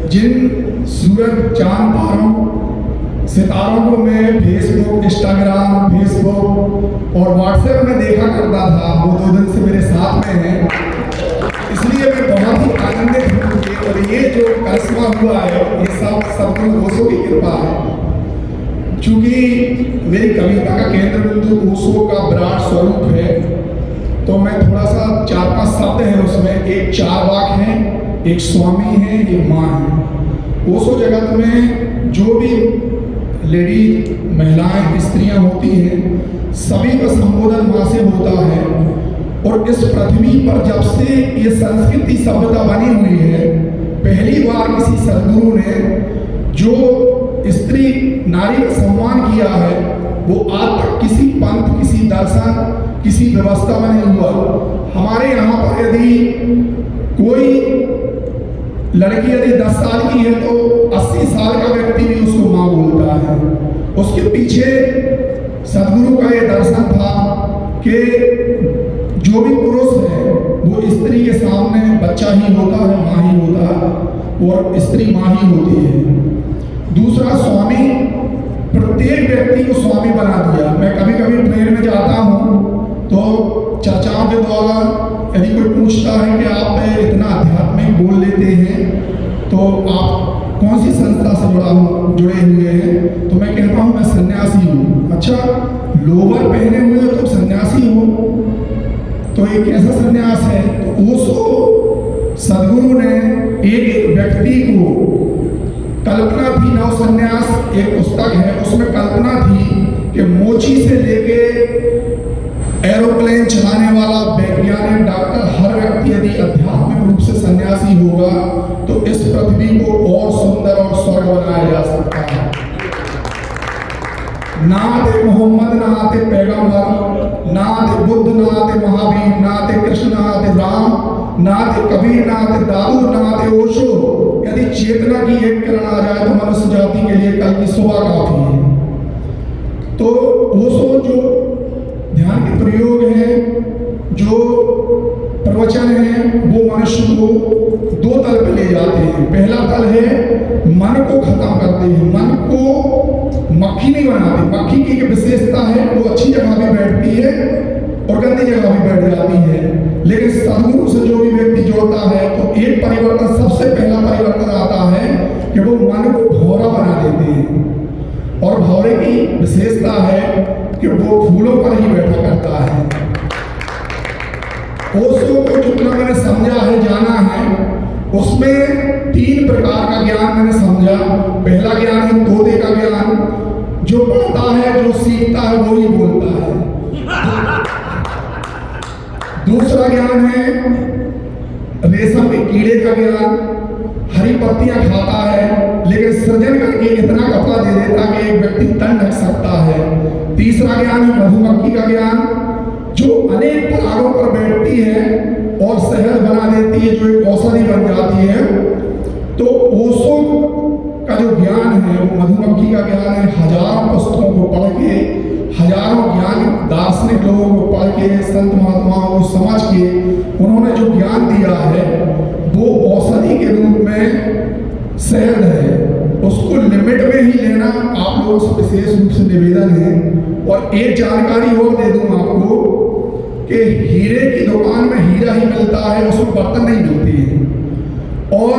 जिन सूरज चांद तारों सितारों को मैं फेसबुक, इंस्टाग्राम, फेसबुक और व्हाट्सएप में देखा करता था, वो 2 दिन से मेरे साथ में हैं, इसलिए मैं बहुत ही आनंदित हूँ। और ये जो करिश्मा हुआ है, ये सब ओशो की कृपा है। चूंकि मेरी कविता का केंद्र बिंदु ओशो का विराट स्वरूप है, तो मैं थोड़ा सा 4-5 शब्द हैं उसमें, एक चारवाक है, एक स्वामी है, एक माँ है। ओशो जगत में जो भी लेडी, महिलाएं, स्त्रियां होती हैं, सभी का संबोधन माँ से होता है। और इस पृथ्वी पर जब से ये संस्कृति सभ्यता बनी हुई है, पहली बार किसी सदगुरु ने जो स्त्री नारी का सम्मान किया है, वो आज तक किसी पंथ, किसी दर्शन, किसी व्यवस्था में नहीं हुआ। हमारे यहाँ पर यदि कोई लड़की यदि 10 साल की है तो 80 साल का व्यक्ति भी उसको माँ बोलता है। उसके पीछे सदगुरु का ये दर्शन था कि जो भी पुरुष है वो स्त्री के सामने बच्चा ही होता है, माँ ही होता है, और स्त्री माँ ही होती है। दूसरा, स्वामी, प्रत्येक व्यक्ति को स्वामी बना दिया। मैं कभी कभी ट्रेन में जाता हूँ तो चर्चाओं के द्वारा यदि कोई पूछता है कि आप इतना आध्यात्मिक बोल लेते हैं तो आप कौन सी संस्था से जुड़े हुए हैं, तो मैं कहता हूँ मैं सन्यासी हूँ। अच्छा, लोवर पहने हुए तो सन्यासी हो, तो ये कैसा सन्यास है? तो ओशो सदगुरु ने एक व्यक्ति को कल्पना थी, नव सन्यास एक पुस्तक है, उसमें कल्पना थी कि मोची से लेके एरोप्लेन चलाने वाला वैज्ञानिक, यदि आध्यात्मिक रूप से सन्यासी होगा तो इस पृथ्वी को और सुंदर और स्वर्ग बनाया जा सकता है। ना आते मोहम्मद, ना आते पैगंबर, ना आते बुद्ध, ना आते महावीर, ना आते कृष्ण, ना आते राम, ना आते कबीर, ना आते दादू, ना आते ओशो। यदि चेतना की एक किरण आ जाए तो मनुष्य जाति के लिए कल की सुबह काफी है। तो ओशो जो ध्यान के प्रयोग है, जो प्रवचन है, वो मनुष्य को दो तल पे ले जाते हैं। पहला तल है मन को खत्म करते हैं, मन को मक्खी नहीं बनाते। मक्खी की एक विशेषता है, वो अच्छी जगह भी बैठती है और गंदी जगह भी बैठ जाती है। लेकिन सदगुरु से जो भी व्यक्ति जोड़ता है तो एक परिवर्तन, सबसे पहला परिवर्तन आता है कि वो मन को भौरा बना देते हैं। और भौरे की विशेषता है कि वो फूलों पर ही बैठा करता है। ओशो को जितना मैंने समझा है, जाना है, उसमें 3 प्रकार का ज्ञान मैंने समझा। पहला ज्ञान है तोते का ज्ञान, जो पढ़ता है, जो सीखता है, वो ही बोलता है। दूसरा ज्ञान है रेशम के कीड़े का ज्ञान, हरी पत्तियां खाता है लेकिन सृजन करके इतना कपड़ा दे देता कि एक व्यक्ति तन ढक सकता है। तीसरा ज्ञान है मधुमक्खी का ज्ञान, जो अनेक परागों पर बैठती है और शहद बना देती है, जो एक औषधि बन जाती है। तो ओशो का जो ज्ञान है वो मधुमक्खी का ज्ञान है। हजारों पुस्तकों को पढ़ के, हजारों ज्ञान दार्शनिक लोगों को पढ़ के, संत महात्माओं को समझ के उन्होंने जो ज्ञान दिया है वो औषधि के रूप में शहद है। उसको लिमिट में ही लेना आप लोगों से विशेष रूप से निवेदन है। और एक जानकारी और दे दूं आपको कि हीरे की दुकान में हीरा ही मिलता है, उसमें बर्तन नहीं मिलते हैं। और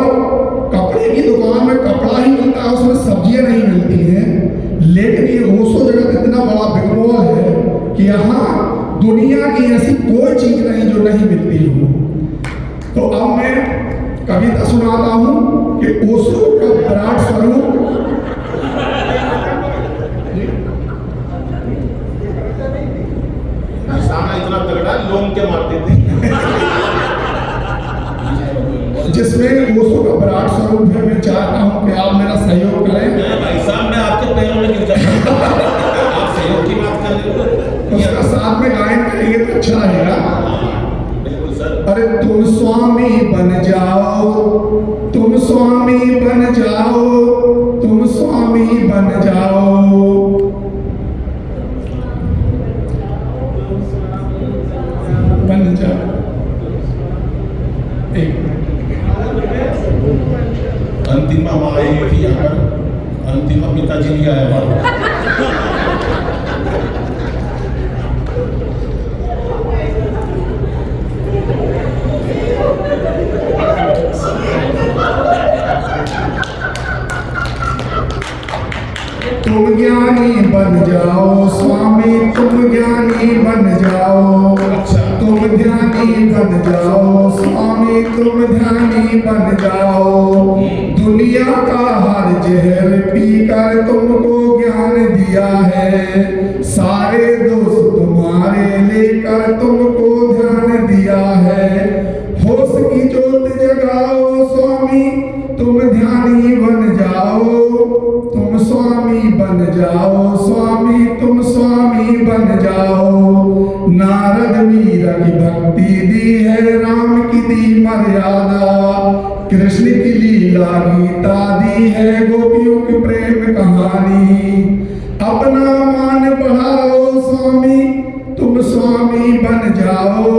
कपड़े की दुकान में कपड़ा ही मिलता है, उसमें सब्जियां नहीं मिलती हैं। लेकिन ये ओशो जगत इतना बड़ा बिगमॉल है कि यहाँ दुनिया की ऐसी कोई चीज नहीं जो नहीं मिलती हो। तो अब मैं कविता सुनाता हूँ कि ओशो का विराट स्वरूप इतना तगड़ा लोग के मारते थे जिसमें ओशो का विराट स्वरूप है। मैं चाहता हूँ कि आप मेरा सहयोग करें। भाई साहब, मैं आपके पैरों में गिर जाऊंगा। आप सहयोग की बात कर रहे हो, उसका साथ में गायन करेंगे तो अच्छा रहेगा। बिल्कुल सर। अरे तुम स्वामी बन जाओ, तुम स्वामी बन जाओ, तुम स्वामी बन जाओ। बन जाओ। अंतिम हमारे भी आकर अंतिम पिताजी भी आया बाबा। तुम ज्ञानी बन जाओ स्वामी, तुम ज्ञानी बन जाओ। अच्छा, तुम ध्यानी बन जाओ स्वामी, तुम ध्यानी बन जाओ। दुनिया का हर जहर पीकर तुमको ज्ञान दिया है, सारे दोस्त तुम्हारे लेकर तुमको ध्यान दिया है। होश की ज्योत जगाओ स्वामी, तुम ध्यानी बन जाओ। तुम स्वामी बन जाओ स्वामी, तुम स्वामी बन जाओ। नारद मीरा की भक्ति दी है, राम की दी मर्यादा, कृष्ण की लीला गीता दी है, गोपियों की प्रेम कहानी। अपना मान बढ़ाओ स्वामी, तुम स्वामी बन जाओ।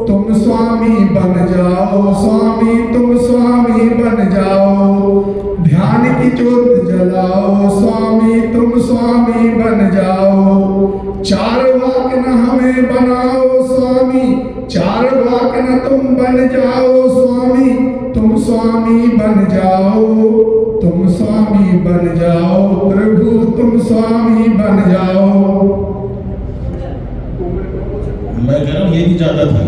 तुम स्वामी बन जाओ स्वामी, तुम स्वामी बन जाओ। ध्यान की ज्योत जलाओ स्वामी, तुम स्वामी बन जाओ। चार वाक न हमें बनाओ स्वामी, चार वाक न तुम बन जाओ स्वामी, तुम स्वामी बन जाओ। तुम स्वामी बन जाओ प्रभु, तुम स्वामी बन जाओ। मैं कह रहा हूँ ये भी ज्यादा था।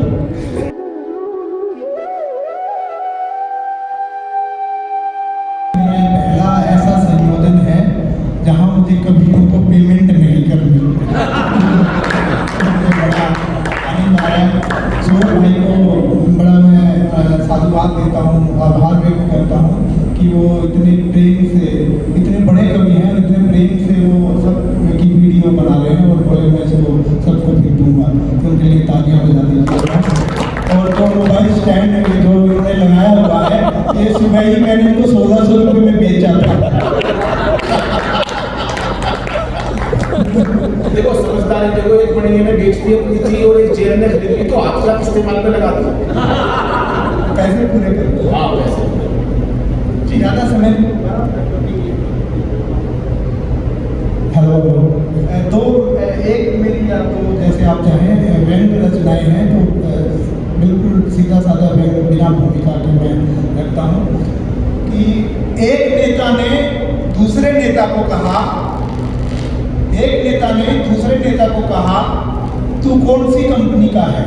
पहला ऐसा संयोजन है जहां मुझे कभी उनको पेमेंट नहीं करनी। बड़ा आनंद आया। भाई को बड़ा मैं साधुवाद देता हूँ, आभार व्यक्त करता हूँ कि वो इतने प्रेम से, इतने बड़े कवि हैं, इतने प्रेम से वो सब की वीडियो बना रहे हैं और बोले मैं इसको सबको फिर दूंगा, तो उनके लिए तालियां बजा दी। और जो मोबाइल स्टैंड जो उन्होंने लगाया हुआ है, ये सुबह ही मैंने उनको 1600 रुपये में बेचा था। देखो समझदारी, देखो एक महीने में बेच दी अपनी थी और एक जेल में खरीद ली, तो आप सब इस्तेमाल में लगा दो, पैसे पूरे कर दो। हाँ पैसे जी, ज़्यादा समय हेलो तो एक मेरी या तो जैसे आप चाहें व्यंग्य रचनाएं हैं, तो बिल्कुल सीधा साधा व्यंग्य बिना भूमिका के मैं रखता हूँ कि एक नेता ने दूसरे नेता को कहा, एक नेता ने दूसरे नेता को कहा, तू कौन सी कंपनी का है?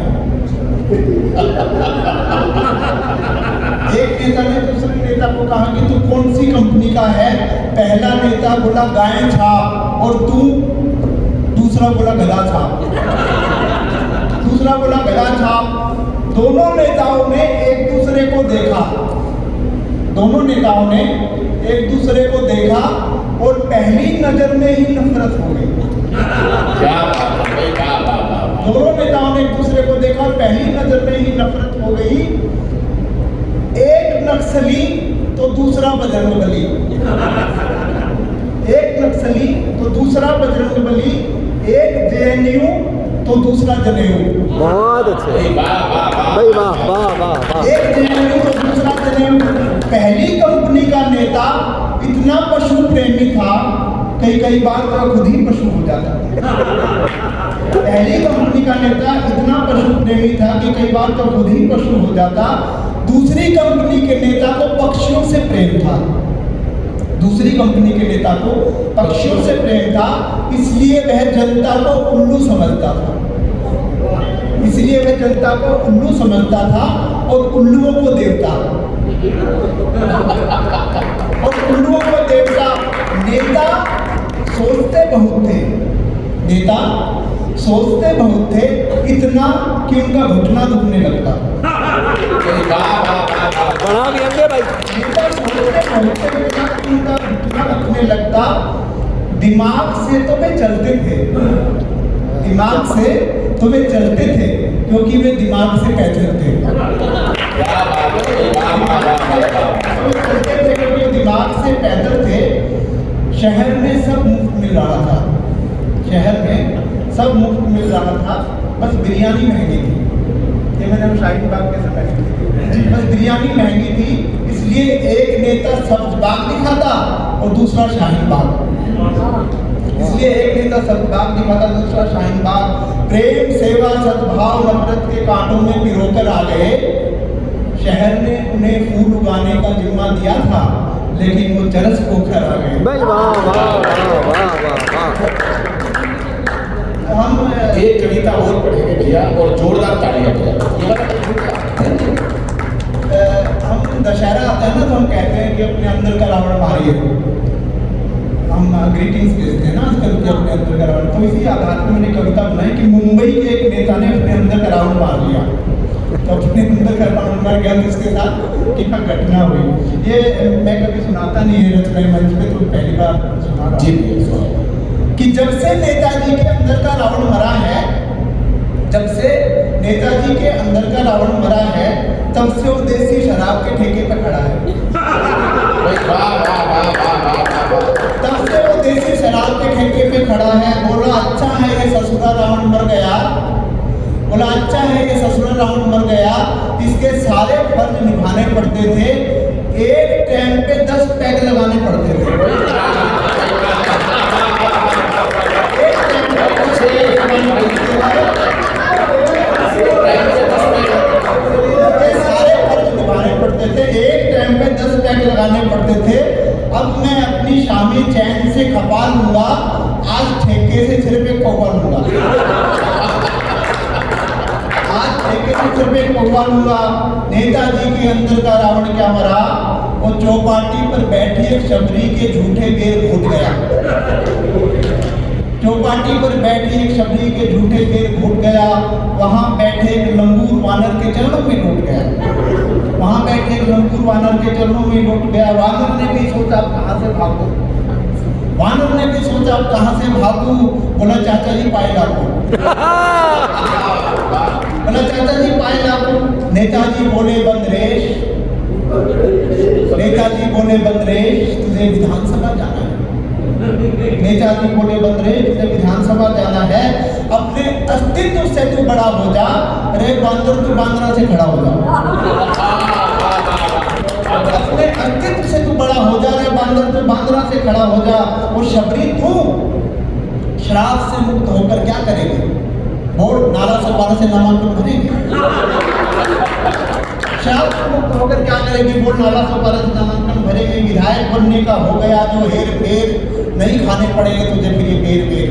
एक नेता ने दूसरे नेता को कहा कि तू कौन सी कंपनी का है? पहला नेता बोला गाय छाप, और तू? दूसरा बोला गधा छाप। दूसरा बोला गधा छाप। दोनों नेताओं ने एक दूसरे को देखा, दोनों नेताओं ने एक दूसरे को देखा और पहली नजर में ही नफरत हो गई। दोनों नेताओं ने एक दूसरे को देखा और पहली नजर में ही नफरत हो गई। एक नक्सली तो दूसरा बजरंगबली, एक नक्सली तो दूसरा बजरंगबली, एक जेएनयू तो दूसरा जनेयू। बहुत अच्छे भाई, वाह वाह वाह। एक जेएनयू तो दूसरा जनेयू। पहली कंपनी का नेता इतना पशु प्रेमी था, कई बार तो खुद ही पशु हो जाता। पहली कंपनी का नेता इतना पशु प्रेमी था कि कई बार तो खुद ही पशु हो जाता। दूसरी कंपनी के नेता को पक्षियों से प्रेम था, दूसरी कंपनी के नेता को पक्षियों से प्रेम था, इसलिए वह जनता को उल्लू समझता था, इसलिए वह जनता को उल्लू समझता था और उल्लुओं को देवता, और उल्लुओं को देवता। नेता सोचते बहुत थे, नेता सोचते बहुत थे, इतना कि उनका घुटना दुखने लगता। बड़ा भी अंगे भाई। नेता सोचते बहुत थे, इतना कि उनका घुटना दुखने लगता। दिमाग से तो वे चलते थे, दिमाग से तो वे चलते थे, क्योंकि वे दिमाग से पैदल थे। दिमाग से पैदल थे। शहर में सब मुफ्त मिल रहा था, शहर में सब मुफ्त मिल रहा था, बस बिरयानी महंगी थी। ये मैंने शाहीन बाग के समय बस बिरयानी महंगी थी, इसलिए एक नेता सब्ज बाग दिखाता और दूसरा शाहीन बाग, इसलिए एक नेता सब्ज बाग दिखाता, दूसरा शाहीन बाग। प्रेम सेवा सद्भाव नफरत के कांटों में पिरोकर आ गए। शहर ने उन्हें फूल उगाने का जिम्मा दिया था, लेकिन वो चरस पोखर आ गए। भाई वाह वाह वाह वाह वाह। हम एक कविता और पढ़ेंगे भैया, और जोरदार तालियां भैया। हम दशहरा आता है ना, तो हम कहते हैं कि अपने अंदर का रावण मारिए, हम ग्रीटिंग्स भेजते हैं ना आजकल के अपने अंदर का रावण। तो इसी आधार पर मैंने कविता बनाई कि मुंबई के एक नेता ने अपने अंदर का रावण मार लिया। तो अपने अंदर का रावण मार गया, तो इसके साथ क्या घटना हुई, ये मैं कभी सुनाता नहीं है रचनाएं मंच पे, तो पहली बार सुना रहा हूं कि जब से नेताजी के अंदर का रावण मरा है, जब से नेताजी के अंदर का रावण मरा है, तब से वो देसी शराब के ठेके पे खड़ा है। तब से वो देसी शराब के ठेके पे खड़ा है। बोला अच्छा है ये ससुरा रावण मर गया, बोला अच्छा है ये ससुरा रावण मर गया। इसके सारे फर्ज निभाने पड़ते थे, एक टाइम पे 10 पैग लगाने पड़ते थे। एक टाइम पे 10 पैग लगाने पड़ते थे। अब मैं अपनी शामी चैन से खपा लूंगा, आज ठेके से सिर्फ एक कौवा लूंगा, आज ठेके से सिर्फ एक कौवा लूंगा। नेताजी के अंदर का रावण क्या मरा, वो चौपाटी पर बैठी एक शबरी के झूठे बेर घुट गया। चौपाटी पर बैठी एक शबरी के झूठे बेर घुट गया। वहां बैठे एक लंगूर वानर के चरणों में टूट गया, वहां बैठे लंकुर वानर के चरणों में लौट गया। वानर ने भी सोचा अब कहाँ से भागूं, वानर ने भी सोचा अब कहाँ से भागूं। बोला चाचा जी पाए लागू, बोला चाचा जी पाए लागू। नेताजी बोले बंदरेश, नेताजी बोले बंदरेश तुझे विधानसभा जाना है। नेताजी बोले बंदरेश तुझे विधानसभा जाना है, अपने अस्तित्व से तू बड़ा हो जा। अरे बांदर तू बांद्रा से खड़ा हो जा, अपने अस्तित्व से तू बड़ा हो जा। रे बांदर तू बांद्रा से खड़ा हो जा। और शबरी तू श्राप से मुक्त होकर क्या करेगी? बोर्ड नाला से 12 से नामांकन भरेगी। श्राप से मुक्त होकर क्या करेगी? बोर्ड नाला से 12 से नामांकन भरेगी। विधायक बनने का हो गया जो हेर फेर, नहीं खाने पड़ेंगे तुझे फिर ये बेर बेर।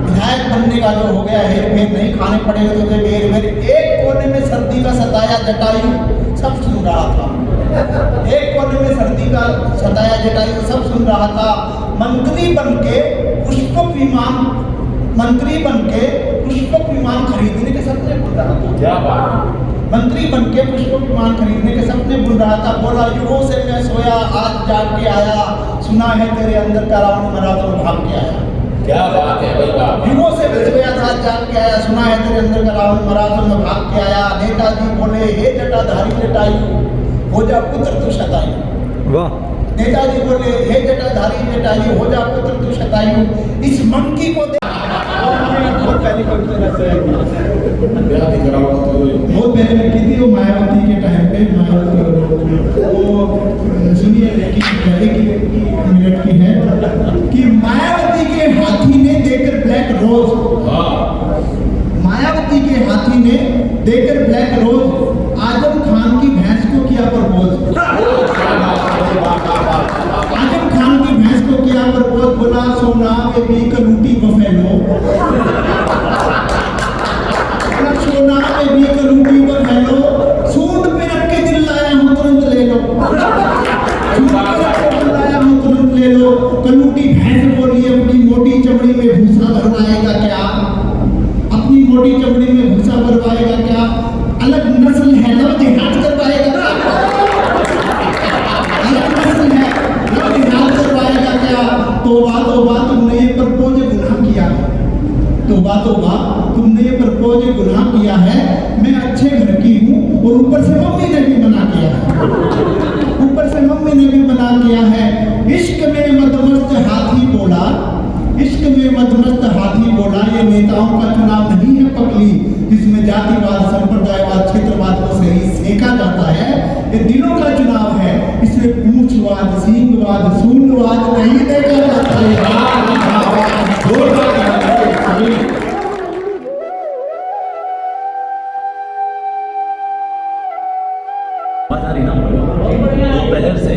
विधायक बनने का जो हो गया हेर फेर, नहीं खाने पड़ेंगे तुझे बेर बेर। एक कोने में सर्दी का सताया जटायु सब सुन रहा था, एक कोने में सर्दी का सताया जटायु सब सुन रहा था। मंत्री बनके पुष्पक विमान, मंत्री बनके पुष्पक विमान खरीदने के सपने बुन रहा था। क्या बात, मंत्री बनके पुष्पक विमान खरीदने के सपने बुन रहा था। बोला युगों से मैं सोया आज जाग के आया, सुना है तेरे अंदर का रावण मरा तो भाग के आया। क्या बात है भाई, युगों से मैं सोया था आज जाग के आया, सुना है तेरे अंदर का रावण मरा तो मैं भाग के आया। नेताजी बोले हे जटाधारी जटायु हो जा पुत्र तू शतायु। वाह, नेताजी बोले हे जटाधारी जटायु हो जा पुत्र तू शतायु। इस मंकी को बहुत पहले में की थी वो मायावती के टाइम पे। मायावती वो सुनिए एक मिनट की है कि मायावती के हाथी ने देकर ब्लैक रोज, मायावती के हाथी ने देकर ब्लैक रोज आजम खान की भैंस को किया प्रपोज। आजम खान की भैंस को किया प्रपोज। बोला सोना बेबी कलूटी बफेलो, सोना बेबी कलूटी बफेलो, सूंड पे रख के दिल लाया हूँ तुरंत ले लो, सूंड पे रख के दिल लाया हूँ तुरंत ले लो। कलूटी भैंस बोली अपनी मोटी चमड़ी में भूसा भरवाएगा क्या, अपनी मोटी चमड़ी में भूसा भरवाएगा क्या? अलग नस्ल है लव जिहाद करवाएगा क्या? अलग नस्ल है लव जिहाद करवाएगा क्या? तौबा तौबा तुमने ये प्रपोज गुनाह किया है, तौबा तौबा तुमने ये प्रपोज गुनाह किया है। मैं अच्छे घर की हूँ और ऊपर से मम्मी ने भी मना किया है, ऊपर से मम्मी ने भी मना किया है। इश्क में मदमस्त हाथी बोला, इश्क में मदमस्त हाथी बोला, ये नेताओं का चुनाव नहीं है पगली जिसमें जातिवाद संप्रदायवाद क्षेत्रवाद को सही सेका जाता है। ये दिलों का चुनाव है, इसमें पूंछवाद सींगवाद शून्यवाद नहीं देखा जाता है। दोपहर से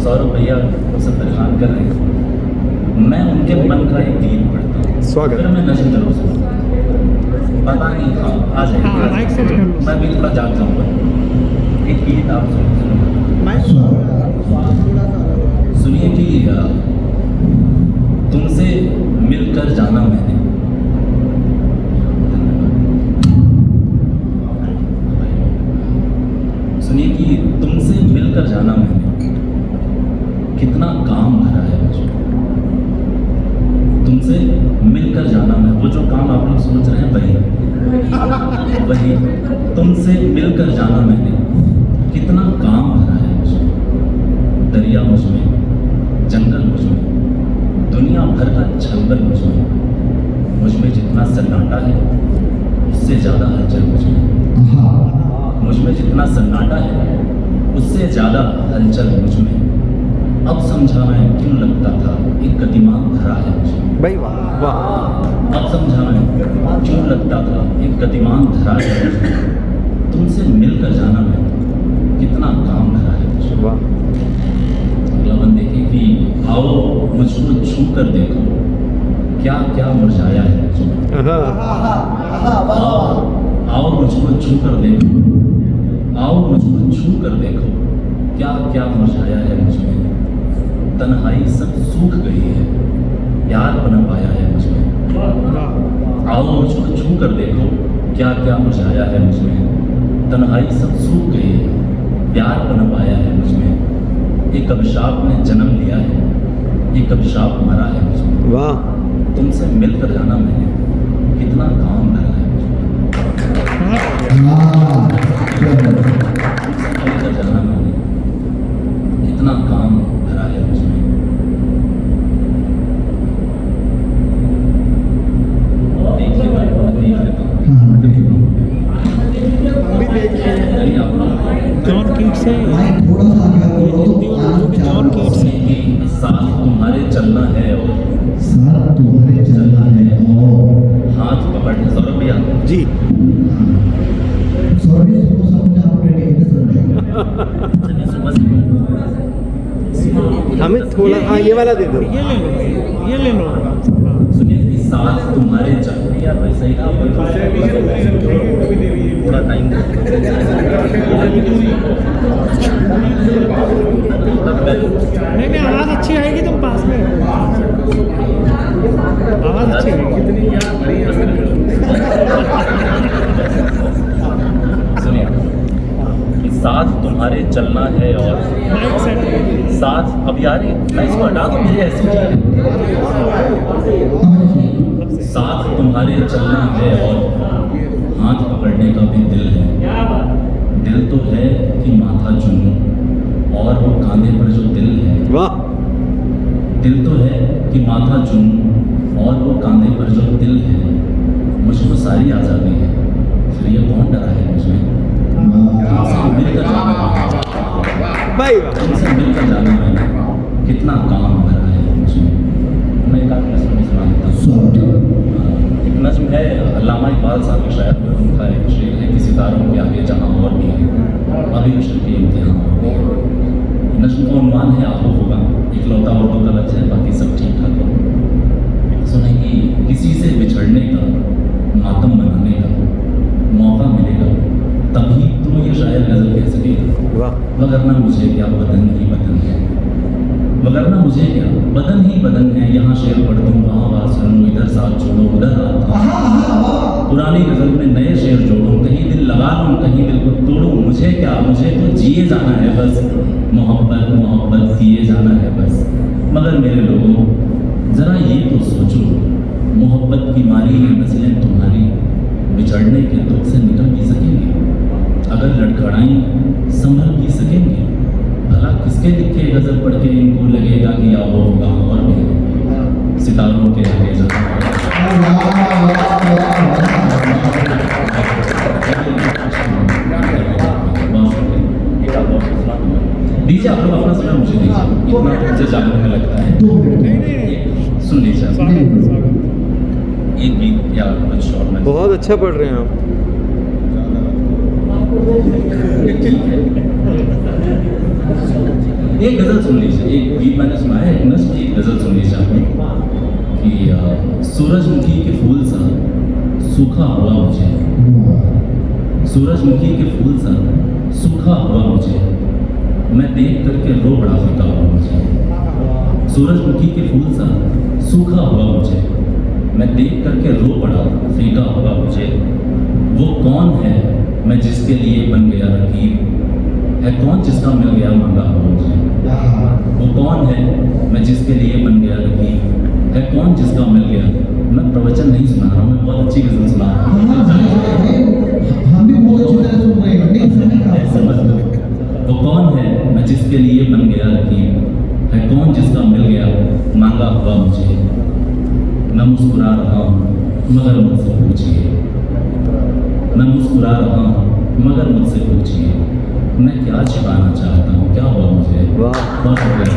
सौरभ भैया उसे परेशान कर रहे हैं। मैं उनके मन का एक गीत पढ़ता हूँ, स्वागत फिर मैं नजर जरूर सुनूँ। पता नहीं था आ जाएगा, मैं भी थोड़ा जाग जाऊँगा। एक गीत आप सुनिए कि तुमसे मिलकर जाना मैंने, सुनिए कि तुमसे मिलकर जाना मैंने, कितना काम भरा है मुझे तुमसे मिलकर जाना। मैं वो जो काम आप लोग सोच रहे हैं वही तुमसे मिलकर जाना मैंने, कितना काम भरा है मुझे। दरिया मुझ में, जंगल मुझ में, दुनिया भर का छलबल मुझ में जितना सन्नाटा है उससे ज़्यादा हलचल मुझ में जितना सन्नाटा है उससे ज़्यादा हलचल मुझ में। अब समझा मैं क्यों लगता था एक गतिमान धरा है मुझे भाई। वाह वाह, अब समझा मैं क्यों लगता था एक गतिमान धरा है मुझे। तुमसे मिलकर जाना मैं, कितना काम धरा है मुझे। वाह, अगला बंद देखिए कि आओ मुझको छू कर देखो क्या क्या मुरझाया है मुझमें। आओ मुझको छू कर देखो, आओ मुझको छू कर देखो क्या क्या मुरझाया है मुझमें। तन्हाई सब सूख गई है, प्यार बन पाया है मुझमें। आओ मुझको छू कर देखो क्या क्या मुरझाया है मुझमें। तन्हाई सब सूख गई है, प्यार पनप आया है मुझमें। एक अभिशाप ने जन्म लिया है, एक अभिशाप मरा है मुझमें। वाह, तुमसे मिलकर जाना मैंने, कितना काम भरा है मुझमें। तुमसे मिलकर जाना मैंने, कितना काम भरा है मुझमें। देख लेता हूँ। जॉन कीट से थोड़ा सा आगे आओ तो जॉन कीट से साथ तुम्हारे चलना है और साथ तुम्हारे चलना है और हाथ पकड़ने। सौरभ भैया जी, सॉरी वो सब आपने डेडिकेशन चलिए सुबह से हमें थोड़ा, हाँ ये वाला दे दो। ये ले लो, ये ले लो। सुनिए कि साथ तुम्हारे चलने या वैसे ही ना थोड़ा टाइम नहीं, आवाज़ अच्छी आएगी, तुम पास में रहो। आवाज़ अच्छी आएगी। सुनिए कि साथ तुम्हारे चलना है और माइक सेट साथ अब यार मैं इसको हटा दूं, मेरी ऐसी चीज़ है। साथ तुम्हारे चलना है और हाथ पकड़ने का भी दिल है। दिल तो है कि माथा चूमूं और वो कांधे पर जो दिल है। वाह, दिल तो है कि माथा चूमूं और वो कांधे पर जो दिल है। मुझको सारी आज़ादी है, फिर ये कौन डरा है मुझमें। तुमसे मिलकर जाना भाई तुमसे मिलकर जाना मैंने, कितना काम भरा है मुझमें। मैं एक आध नज़म सुना देता हूँ। एक नज़्म है अल्लामा इकबाल साहब के शायर में, उनका एक शेर है कि सितारों के आगे जहाँ और भी है, अभी इश्क के इम्तिहान और भी है। नज़्म का उन्वान है आपको होगा, इकलौता उर्दू का लफ्ज़ है, बाकी सब ठीक ठाक है। सुने कि किसी से बिछड़ने का, मातम मनाने का मौका मिलेगा, तभी तो ये शायर गज़ल कह सकेगा। वगरना मुझे क्या बदन ही बदन है, वगरना मुझे क्या बदन ही बदन है। यहाँ शेर पढ़ दूँ, वहाँ बात सुनूँ, इधर साथ छोड़ो उधर हाथ। पुरानी गज़ल में नए शेर जोड़ूँ, कहीं दिल लगा लूँ कहीं दिल को तोड़ूँ। मुझे क्या, मुझे तो जिए जाना है बस, मोहब्बत मोहब्बत किए जाना है बस। मगर मेरे लोगों ज़रा ये तो सोचो, मोहब्बत की मारी ये नस्लें तुम्हारी बिछड़ने के दुख से निकल भी सकेंगे, अगर लड़खड़ाई संभल भी सकेंगे। भला किसके लिखे गज़ल पढ़ के इनको लगेगा कि या वो होगा और भी सितारों के आगे जहाँ दीजिए। आप लोग अपना समय मुझे दीजिए, इतना मुझे जानने में लगता है। सुन लीजिए एक गीत या कुछ और में। बहुत अच्छा पढ़ रहे हैं आप। एक गज़ल सुन लीजिए, एक गीत मैंने सुना है, एक नज़्म, एक गज़ल सुन लीजिए आप कि सूरजमुखी के फूल सा सूखा हुआ मुझे, सूरजमुखी के फूल सा सूखा हुआ मुझे, मैं देख करके रो बड़ा फीका हुआ मुझे। सूरजमुखी के फूल सा सूखा हुआ मुझे, मैं देख करके रो पड़ा फीका हुआ मुझे। वो कौन है मैं जिसके लिए बन गया रकीब, है कौन जिसका मिल गया मांगा हुआ मुझे। वो कौन है मैं जिसके लिए बन गया रकीब, है कौन जिसका मिल गया। मैं प्रवचन नहीं सुना रहा हूँ, मैं बहुत अच्छी गज़ल सुना रहा हूँ। वो कौन है मैं जिसके लिए बन गया रकीब, है कौन जिसका मिल गया मांगा हुआ मुझे। मैं मुस्कुरा रहा हूँ मगर मुझसे पूछिए, मैं मुस्कुरा रहा हूँ मगर मुझसे पूछिए, मैं क्या छिपाना चाहता हूँ, क्या हुआ मुझे। बहुत शुक्रिया।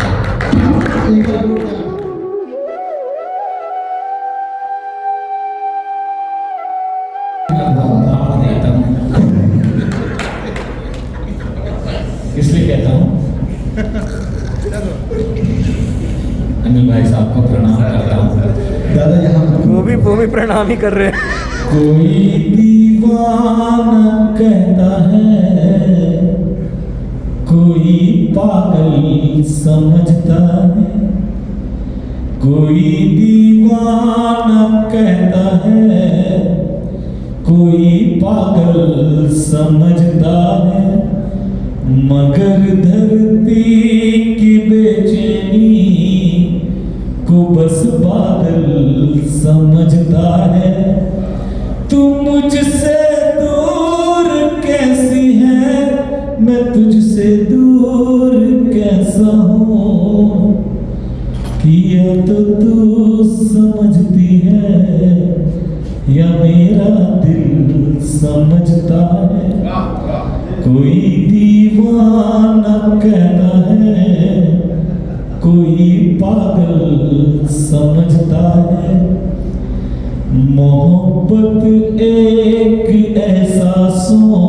इसलिए कहता हूँ अनिल भाई साहब को प्रणाम करता हूँ। दादा यहाँ वो भी प्रणाम ही कर रहे हैं। कोई दीवाना कहता है, कोई पागल समझता है, कोई दीवाना कहता है, कोई पागल समझता है मगर धरती की बेचैनी को बस बादल समझता है। तू मुझसे दूर कैसी है, मैं तुझसे दूर कैसा हूँ, किया तो तू समझती है या मेरा दिल समझता है। कोई दीवाना कहता है, कोई पागल समझता है। मोहब्बत एक एहसासों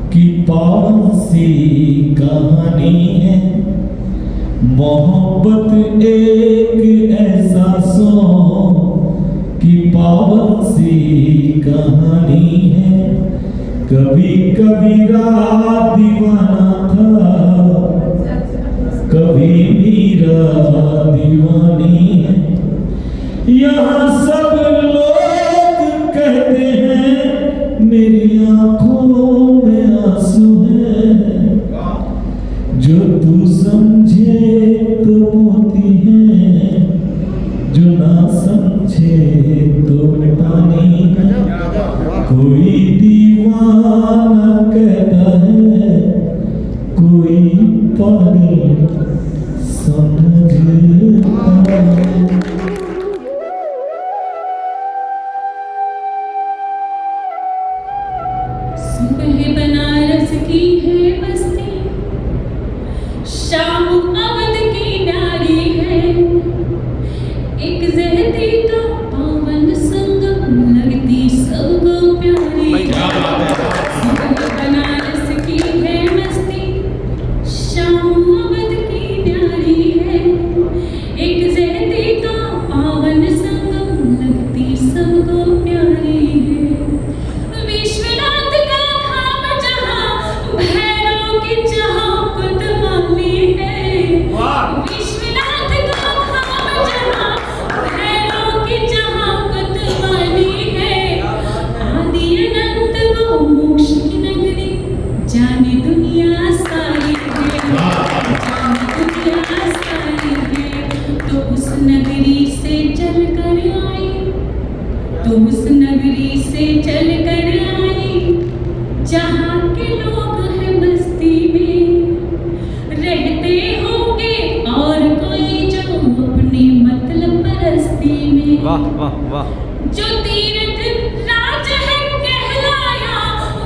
की पावन सी कहानी है। मोहब्बत एक एहसासों की पावन सी कहानी है। कभी कबीरा दीवाना था, कभी मीरा दीवानी है। यहाँ सब लोग कहते हैं मेरी आंखों में आंसू है। जो तू समझे तो मोती है, जो ना समझे तो पानी। कोई दीवाना कहता है, कोई पागल समझता है। सुबह बनारस की है बस्ती, शाम अवध की नारी है। एक जहती का पावन संगम लगती सबको प्यारी है। सुबह बनारस की है मस्ती, शाम अवध की नारी है। एक जहती का पावन संगम लगती सबको प्यारी है। विश्वनाथ का धाम जहाँ भैरव की जहाँ कुतवाली है। विश्वनाथ का धाम जहाँ भैरव की जहाँ कुतवाली है। आदि अनंत वो मोक्ष की नगरी, जाने दुनिया सारी है, जाने दुनिया सारी है। तो उस नगरी से चल कर आई, तो उस नगरी से चल कर आई, जहाँ के लोग हैं बस्ती में। रहते होंगे और कोई जो अपनी मतलब परस्ती में। वाह वाह वाह। जो तीर्थ राज है कहलाया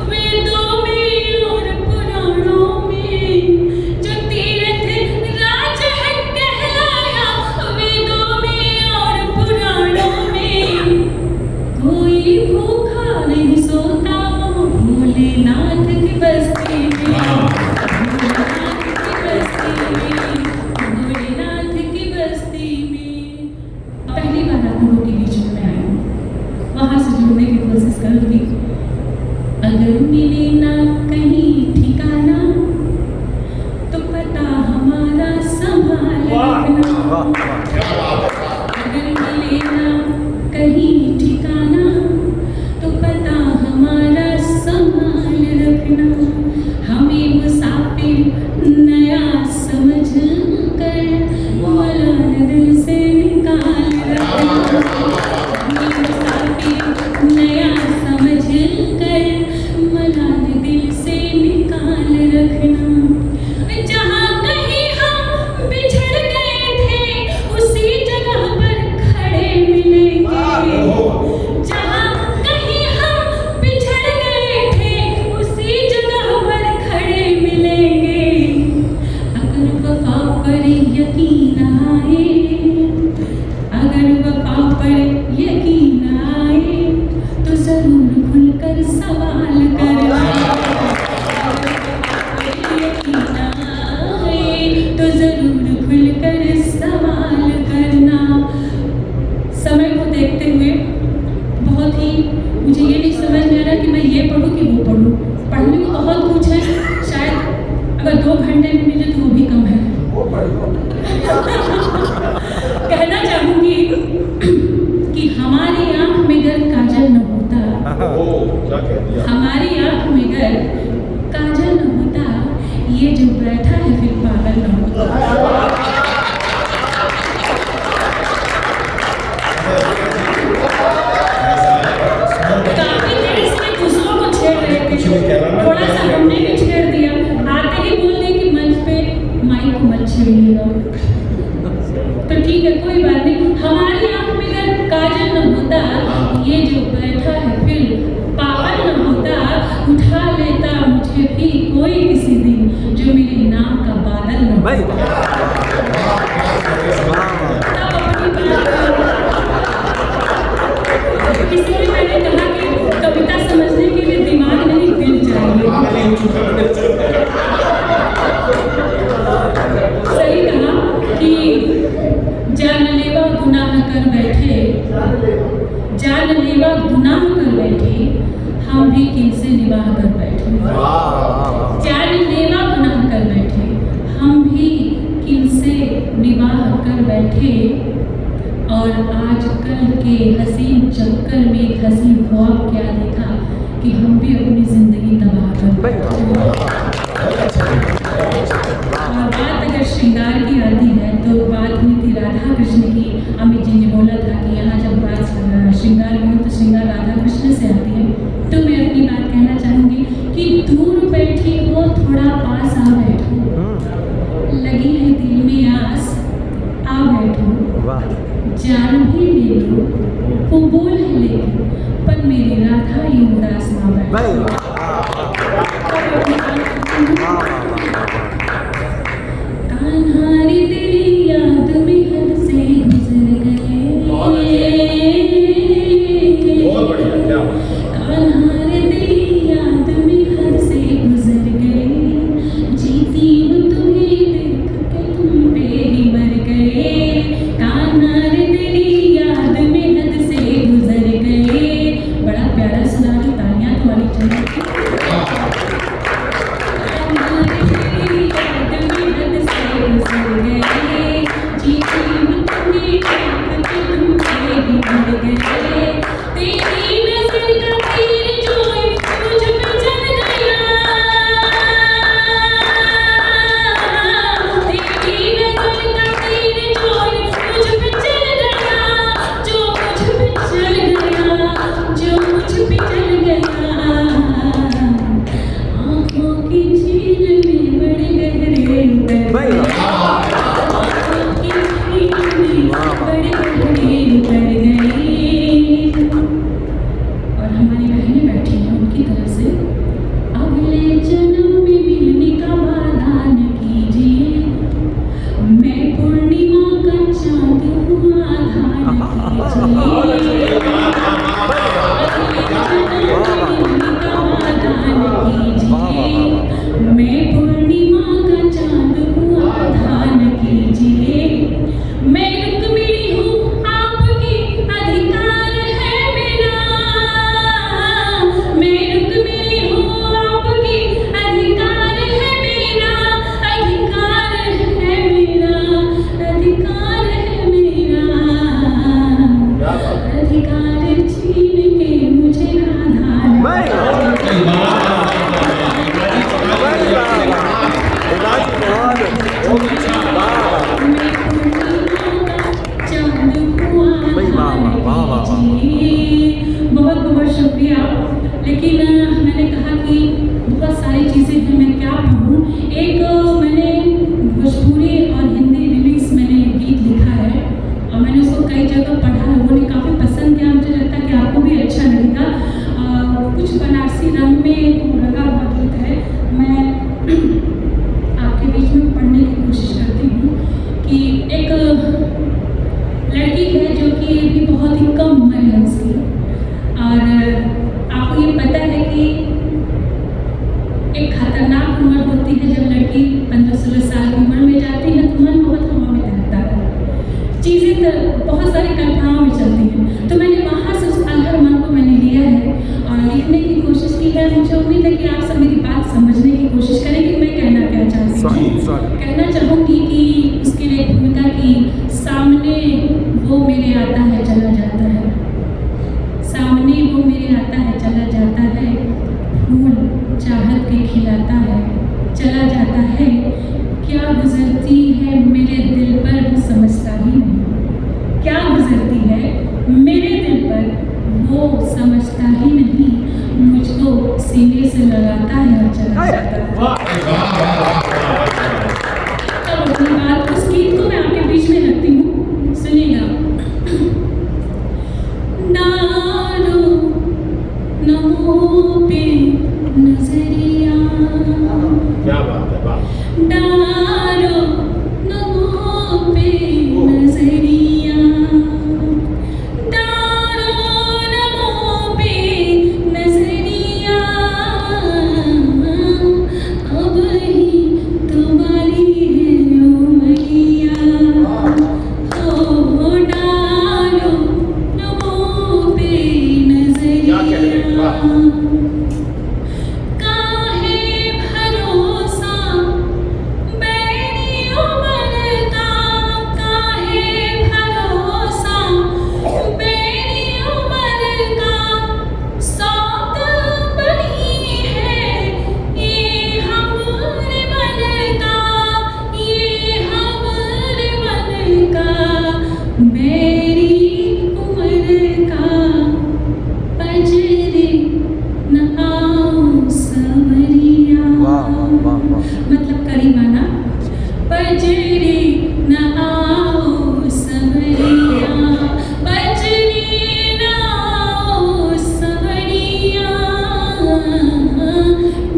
वेदों में और पुराणों में। जो तीर्थ राज है कहलाया वेदों में और पुराणों में। कोई भूखा नहीं सोता भोलेनाथ की बस्ती में। भोलेनाथ की बस्ती में, भोलेनाथ की बस्ती में। पहली बार आप लोगों के बीच में आई हूँ। चलिएगा। तो ठीक है, कोई बात नहीं। हमारी आंख में अगर काजल न होता, ये जो बैठा है फिर पागल न होता, उठा लेता मुझे भी कोई किसी दिन जो मेरे नाम का बादल न होता। इसलिए मैंने कहा कि कविता समझने के लिए दिमाग नहीं, दिल चाहिए। सही कहा कि जानलेवा गुनाह कर बैठे, जानलेवा गुनाह कर बैठे, हम भी किनसे निवाह कर बैठे। जानलेवा गुनाह कर बैठे, हम भी किनसे निवाह कर बैठे। और आजकल के हसीन चक्कर में एक हसीन ख्वाब क्या देखा कि हम भी अपनी जिंदगी तबाह कर बैठे। बात अगर श्रृंगार की आती है तो बात हुई थी राधा कृष्ण की। अमित जी ने बोला था कि यहाँ जब बात श्रृंगार में हो तो श्रृंगार राधा कृष्ण से आती है। तो मैं अपनी बात कहना चाहूँगी कि दूर बैठी हो थोड़ा पास आ बैठो, लगी है दिल में आस आ बैठो, जान भी ले लो वो बोल है लेकिन पर मेरी राधा ये उदास ना बैठो। कान्हारी तेरी याद में हद से गुजर गए, कान्हारी तेरी याद में हद से गुजर गए, जीती हूँ तुम्हें देख के तुम पे ही मर गए। कान्हारी तेरी याद में हद से गुजर गए। बड़ा प्यारा सुना रही, तालियां तुम्हारी चाहिए। कहना चाहूँगी कि उसके लिए भूमिका की सामने वो मेरे आता है चला जाता है, सामने वो मेरे आता है चला जाता है, फूल चाहत के खिलाता है चला जाता है, क्या गुजरती है मेरे दिल पर वो समझता ही नहीं, क्या गुजरती है मेरे दिल पर वो समझता ही नहीं, मुझको सीने से लगाता है और चला जाता है। तो अपनी बात क्या बात है, वाह। डारो नमो पे नजरिया, डारो नमो पे नजरिया, अब ही तुम्हारी है उमरिया, ओ डारो नमो पे नजरिया। काहे भरोसा बेरी उमर का, काहे भरोसा बेरी उमर का, सौत बनी है ये हमरे मन का, ये हमरे मन का, बेरी उमर का, पजरे न आओ सवरिया। मतलब करीमाना, पजरे न आओ सवरिया, पजरे न आओ सवरिया,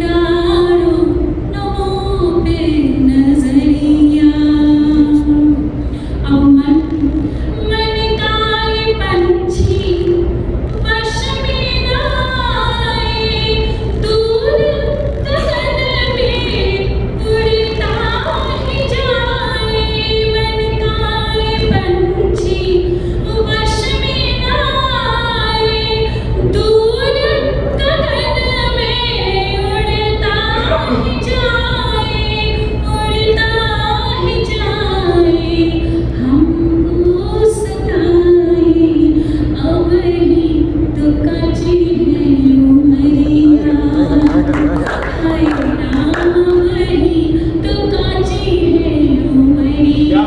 डारो नमो पे नजरिया। अब मन काले पंछी वश में न आए, दूर गगन में उड़ता ही जाए, मन काले पंछी वश में न आए, दूर गगन में उड़ता ही जाए, उड़ता ही जाए, हमको सताए, अब ही तो काची है उमरिया, हाय राम वही तो काची है उमरिया,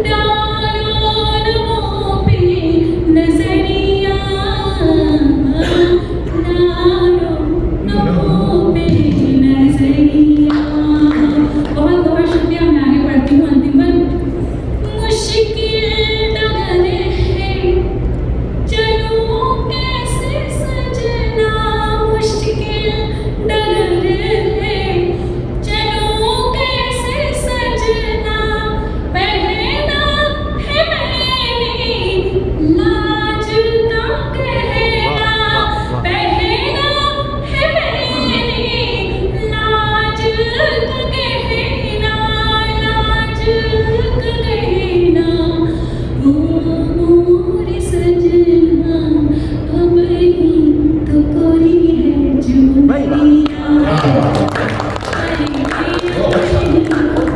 डारो नमो पे नजरिया, डारो नमो पे नजरिया। बहुत बहुत शुक्रिया। मैं आगे बढ़ती हूँ। अंतिम मुश्किल डगर है चलूं कैसे सजना, मुश्किल डगर है चलूं कैसे सजना, पहना है मैंने लाज का गहना, पहना है मैंने लाज का गहना, लाज का गहना, ओ मोरे सजना, अब ही तो कोरी है जुमरिया,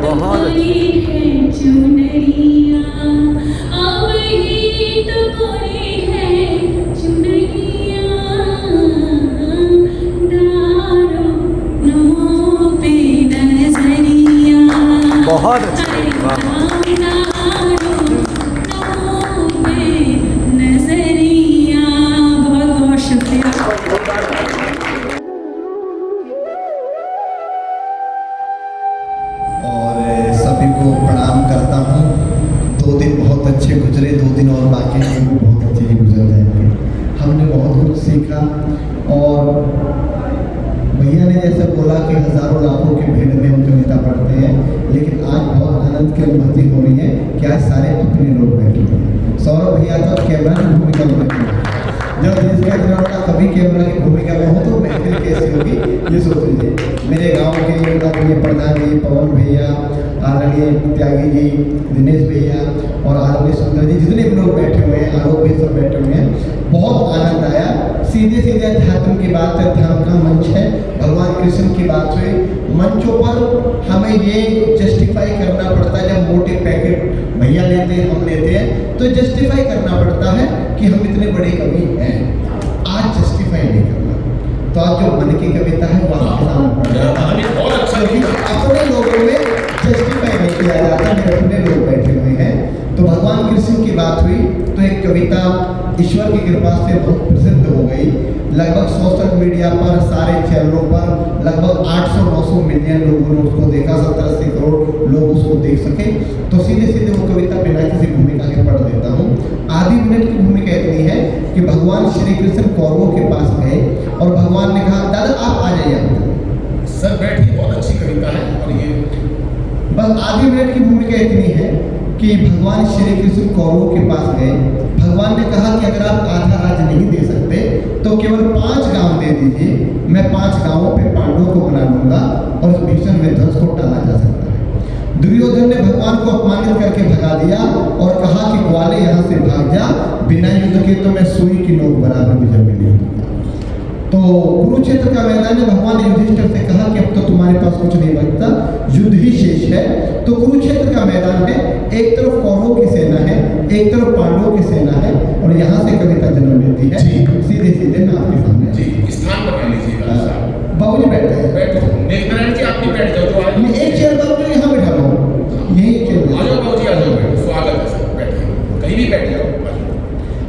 कोरी है चुनरिया, अब ही तो कोरी है चुनरिया, डारो नमो पे नजरिया। बहुत अच्छी, वाह। नजरिया। बहुत बहुत शुक्रिया। और सभी को प्रणाम करता हूँ। 2 दिन बहुत अच्छे गुजरे, 2 दिन और बाकी हैं, भी बहुत अच्छे ही गुजर जाएंगे। हमने बहुत कुछ सीखा और भैया ने जैसे बोला कि हजारों लाखों की भीड़ में हम कविता पढ़ते हैं, लेकिन आज बहुत आनंद की अनुभूति हो रही है कि आज सारे अपने लोग बैठे हुए हैं। सौरभ भैया तो कैमरा की भूमिका में बैठे हैं। जब जिसका इतना बड़ा कभी कैमरा की भूमिका में हो तो महफिल कैसी होगी ये सोच लीजिए। मेरे गांव के आदरणीय प्रधान जी, पवन भैया, आदरणीय त्यागी जी, दिनेश भैया और आदरणीय सुंदर जी, जितने भी लोग बैठे हुए हैं, आलोक भी सब बैठे हुए हैं, बहुत आनंद आया। सीधे सीधे अध्यात्म की बात है, ध्यान का मंच है, भगवान कृष्ण की बात हुई। मंचों पर हमें ये जस्टिफाई करना पड़ता है, जब मोटे पैकेट भैया लेते हैं, हम लेते हैं, तो जस्टिफाई करना पड़ता है कि हम इतने बड़े कवि हैं। आज जस्टिफाई नहीं करना, तो आज जो मन की कविता है वो आपके सामने पड़ जाता है। अपने लोगों में जस्टिफाई नहीं किया जाता, मेरे अपने लोग बैठे हुए हैं। तो भगवान कृष्ण की बात हुई तो एक कविता ईश्वर की कृपा से बहुत प्रसिद्ध हो गई। लगभग सोशल मीडिया पर, सारे चैनलों पर लगभग 800-900 मिलियन लोगों ने उसको देखा, 70-80 करोड़ लोग उसको देख सके। तो सीधे सीधे वो कविता बिना किसी भूमिका के पढ़ देता हूँ। आधी मिनट की भूमिका इतनी है कि भगवान श्री कृष्ण कौरवों के पास गए और भगवान ने कहा, दादा आप आ जाइए। सर बैठिए, बहुत अच्छी कविता है। और ये बस आधी मिनट की भूमिका इतनी है कि भगवान श्री कृष्ण कौरवों के पास गए। भगवान ने कहा कि अगर आप आधा राज्य नहीं दे सकते तो केवल 5 गांव दे दीजिए, मैं 5 गांवों पे पांडवों को बना लूंगा और उस भीषण में ध्वंस को टाला जा सकता है। दुर्योधन ने भगवान को अपमानित करके भगा दिया और कहा कि ग्वाले यहाँ से भाग जा, बिना युद्ध के तो मैं सुई की नोक बराबर भी जब नहीं दूंगा। तो कुरुक्षेत्र का मैदान में भगवान ने युधिष्ठिर से कहा कि अब तो तुम्हारे पास कुछ नहीं बचता, युद्ध ही शेष है। तो कुरुक्षेत्र का मैदान है, एक तरफ कौरवों की सेना है, एक तरफ पांडवों की सेना है, और यहाँ से कविता जन्म लेती है। सीधे सीधे मैं आपके सामने जी स्थान बना लीजिएगा। बाबूजी बैठ गए, बैठो नारायण जी, आप भी बैठ जाओ। तो मैं एक चेयर बाबूजी यहाँ बैठा हूँ, यही चेयर आ जाओ बाबूजी, आ जाओ, बैठो, स्वागत है सर, बैठिए, कहीं भी बैठ जाओ।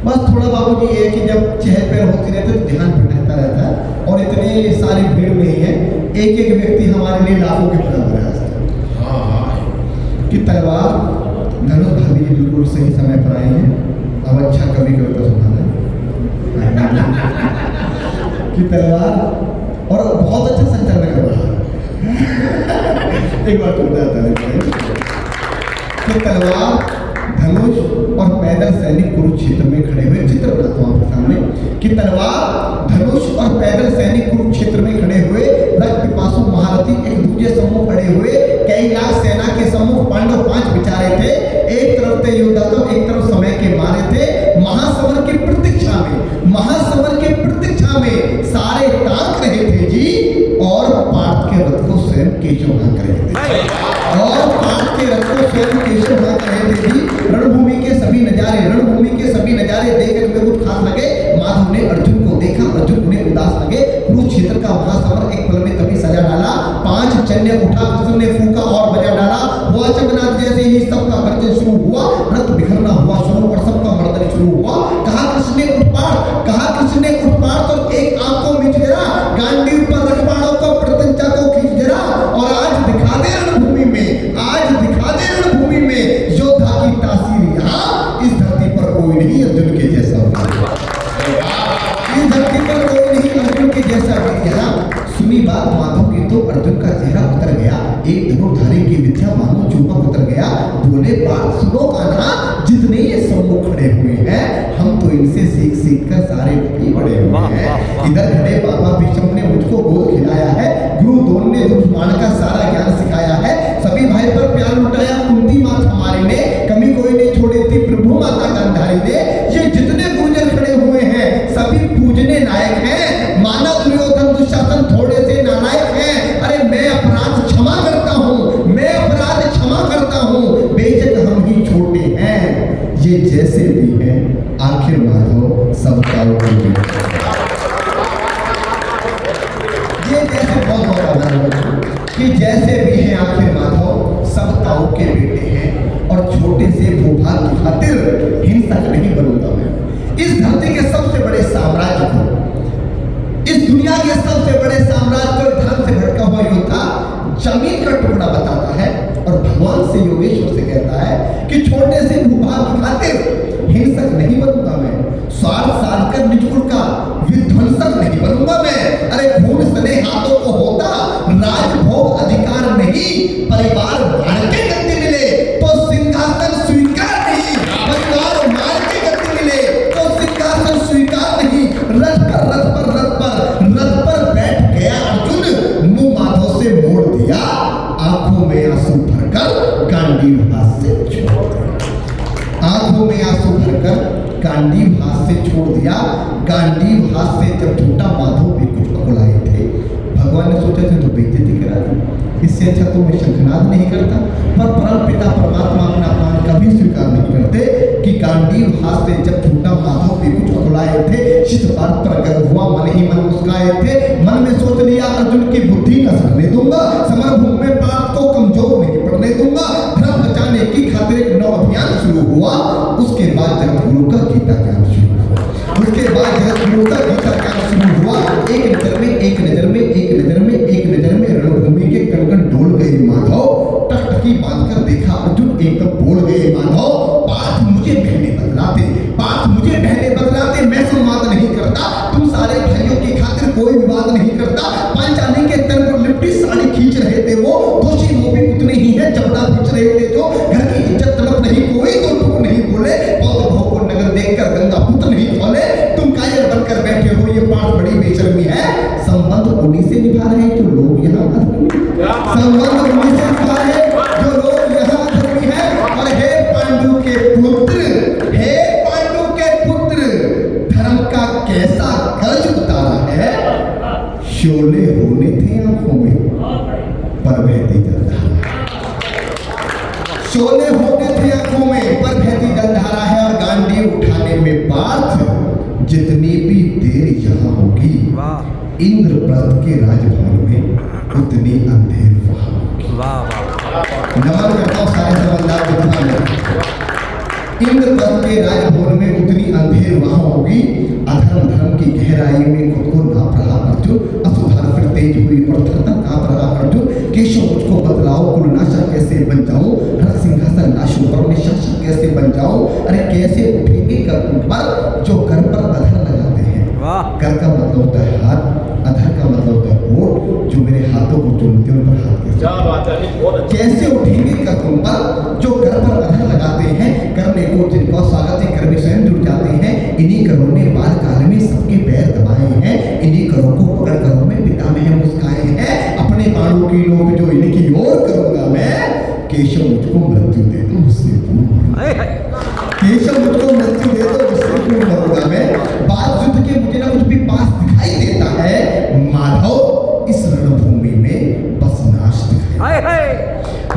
बस थोड़ा बाबूजी ये है कि जब चहल पहल होती रहती है तो ध्यान भटकता रहता है, और इतनी सारी भीड़ नहीं है, एक एक व्यक्ति हमारे लिए लाखों के बराबर है। कि तलवार धनुष भाभी जी बिल्कुल सही समय पर आए हैं। अब अच्छा कभी तो सुना कि तलवार, और बहुत अच्छा संचालन कर रहा है। एक बार तो बताता है कि तलवार, धनुष और पैदल सैनिक कुरुक्षेत्र में खड़े हुए। चित्र बनाता हूं आपके सामने कि तलवार, धनुष और पैदल सैनिक कुरुक्षेत्र में खड़े हुए, रक्त पिपासु महारथी एक दूसरे सम्मुख खड़े हुए, कई लाख सेना के सम्मुख पांडव 5 बिचारे थे। एक तरफ थे योद्धा तो एक तरफ समय के मारे थे। महासमर की प्रतीक्षा में, महासमर के प्रतीक्षा में सारे ताक रहे थे जी, और पार्थ के रथ को स्वयं केशव हाँक रहे थे, और पार्थ के रथ को स्वयं केशव हाँक रहे थे जी। रणभूमि के सभी नजारे, रणभूमि के सभी नजारे देखने में कुछ खास लगे। माधव ने अर्जुन को देखा, अर्जुन उन्हें उदास लगे। कुरुक्षेत्र का महासमर एक पल में तभी सजा डाला। 5 चन्य उठा, कृष्ण ने फूका और बजा डाला। हुआ चकनाथ जैसे ही सबका गर्जन शुरू हुआ, रथ बिखरना हुआ शुरू और सबका मर्दन शुरू हुआ। कहा कृष्ण ने उत्पात, कहा कृष्ण ने उत्पात, और एक आंख को मिच जरा, गांडीव पर रखवाड़ों को प्रत्यंचा को खींच जरा, और आज दिखा दे रणभूमि में, आज दिखा दे रणभूमि में योद्धा की तासीर। यहाँ इस धरती पर कोई नहीं अर्जुन के जैसा, इस धरती पर कोई नहीं अर्जुन के जैसा। यहाँ सुनी बात माधव की तो अर्जुन का चेहरा उतर गया, एक धनुर्धारी की विद्या मानो चूपक उतर गया। बोले बात सुनो कान्हा, जितने ये सम्मुख खड़े हुए हैं, हम तो इनसे सीख सीख कर सारे बड़े हुए हैं। इधर खड़े बाबा भीष्म ने मुझको गोद खिलाया है, गुरु द्रोण ने धनुष्मान का सारा ज्ञान सिखाया है, सभी भाई पर प्यार लुटाया कुंती माता हमारी ने, कमी कोई नहीं छोड़ी थी प्रभु माता गांधारी ने। ये जितने गुर्जर खड़े हुए हैं सभी पूजने लायक हैं, माना दुर्योधन दुशासन थोड़े से नालायक हैं। अरे मैं अपराध क्षमा करता हूँ, मैं अपराध क्षमा करता हूँ, बेशक हम ही छोटे हैं, ये जैसे भी हैं आखिर माधव सबका ये जैसे बहुत कि जैसे भी हैं आखिर माधव सब ताऊ के बेटे हैं, और छोटे से भूभाग की खातिर हिंसक नहीं बनूंगा मैं। इस धरती के सबसे बड़े साम्राज्य को, इस दुनिया के सबसे बड़े साम्राज्य को धर्म से भटका हुआ योद्धा जमीन का टुकड़ा बताता है, और भगवान से योगेश्वर से कहता है कि छोटे से भूभाग की खातिर हिंसक नहीं बनूंगा मैं, स्वार्थ साध कर निज कुल का विध्वंसक नहीं बनूंगा मैं। अरे खून सने हाथों को होता राजभोग अधिकार नहीं, परिवार मार के गद्दी मिले तो सिंहासन स्वीकार नहीं, परिवार मार के गद्दी मिले तो सिंहासन स्वीकार नहीं। रथ पर रथ पर रथ पर रथ पर बैठ गया अर्जुन, मुंह माधव से मोड़ दिया, आंखों में आंसू भरकर गांडीव हाथ से छोड़ दिया, आंखों में आंसू भरकर गांडीव हाथ से छोड़ दिया। गांडीव हाथ से जब टूटा माधव भी कुछ पकड़ाए थे। भगवान ने सोचा था तो बेइज्जती करा दी, इससे अच्छा तो मैं शंखनाद नहीं करता। पर परम पिता परमात्मा अपना अपमान कभी स्वीकार नहीं करते कि गांडीव हाथ से जब टूटा माधव भी कुछ पकड़ाए थे। शिष्य बात पर गर्व हुआ, मन ही मन मुस्काए थे, मन में सोच लिया अर्जुन की बुद्धि न सकने दूंगा, समरभूमि में पाप को कमजोर नहीं पड़ने दूंगा। धर्म बचाने की खातिर एक नौ अभियान शुरू हुआ। उसके बाद जगत गुरु का गीता ज्ञान शुरू हुआ, उसके बाद जगत गुरु का गीता ज्ञान शुरू हुआ। एक नजर में एक नजर में एक नजर में एक नजर में रणभूमि के कण डोल गए माधव। टकटकी बांधकर देखा अर्जुन, एकदम बोल गए माधव, पार्थ मुझे बहने बदलाते, पार्थ मुझे बहने बदलाते, मैं संवाद नहीं करता, तुम सारे भाइयों की खातिर कोई विवाद नहीं करता, पांचाली के तन पर लिपटी संबंध उन्हीं से जुड़ा है जो लोग यहाँ धर्मी है। और हे पांडु के पुत्र, हे पांडु के पुत्र, धर्म का कैसा कर्ज उतारा है। शोले होने थे आंखों में पर बहती जलधारा, शोले होने थे आंखों में पर बहती जलधारा है। और गांडी उठाने में पार्थ जितनी भी देर यहाँ होगी, इंद्रप्रस्थ के राजभवन में उतनी अंधेर वहां होगी। नमन करता हूं सारे समझदार विद्वान लोग। इंद्रप्रस्थ के राजभवन में उतनी अंधेर वहां होगी। अधर्म धर्म की गहराई में खुद को नाप रहा अर्जुन, असुधार फिर तेज हुई और थरथर कांप रहा अर्जुन। केशव मुझको बतलाओ, कुलनाशक कैसे बन जाऊं, रथ सिंहासन नाशों पर निशाचर कैसे बन जाऊं। अरे कैसे उठेंगे कर पर जो कर पर अधर लगाते हैं। कर का मतलब होता है हाथ, अधर का मतलब होता है होठ। जो मेरे हाथों को चुनते हैं उन पर हाथ कैसे, क्या बात है। कैसे उठेंगे कर तुम पर जो कर पर अधर लगाते हैं। करने को जिनको स्वागत है कर में स्वयं जुड़ जाते हैं। इन्हीं करों ने बाल काल में सबके पैर दबाए हैं। इन्हीं करों को पकड़ करों में पिता में है मुस्काए हैं। अपने बाणों की नोक जो इनकी ओर करूंगा मैं। केशव मुझको मृत्यु दे दो उससे पूर्व, केशव मुझको मृत्यु दे दो उससे पूर्व मरूंगा मैं। बात युद्ध के मुझे ना कुछ भी पास दिखाई देता है। माधव इस रणभूमि में बस नाश दिखाई,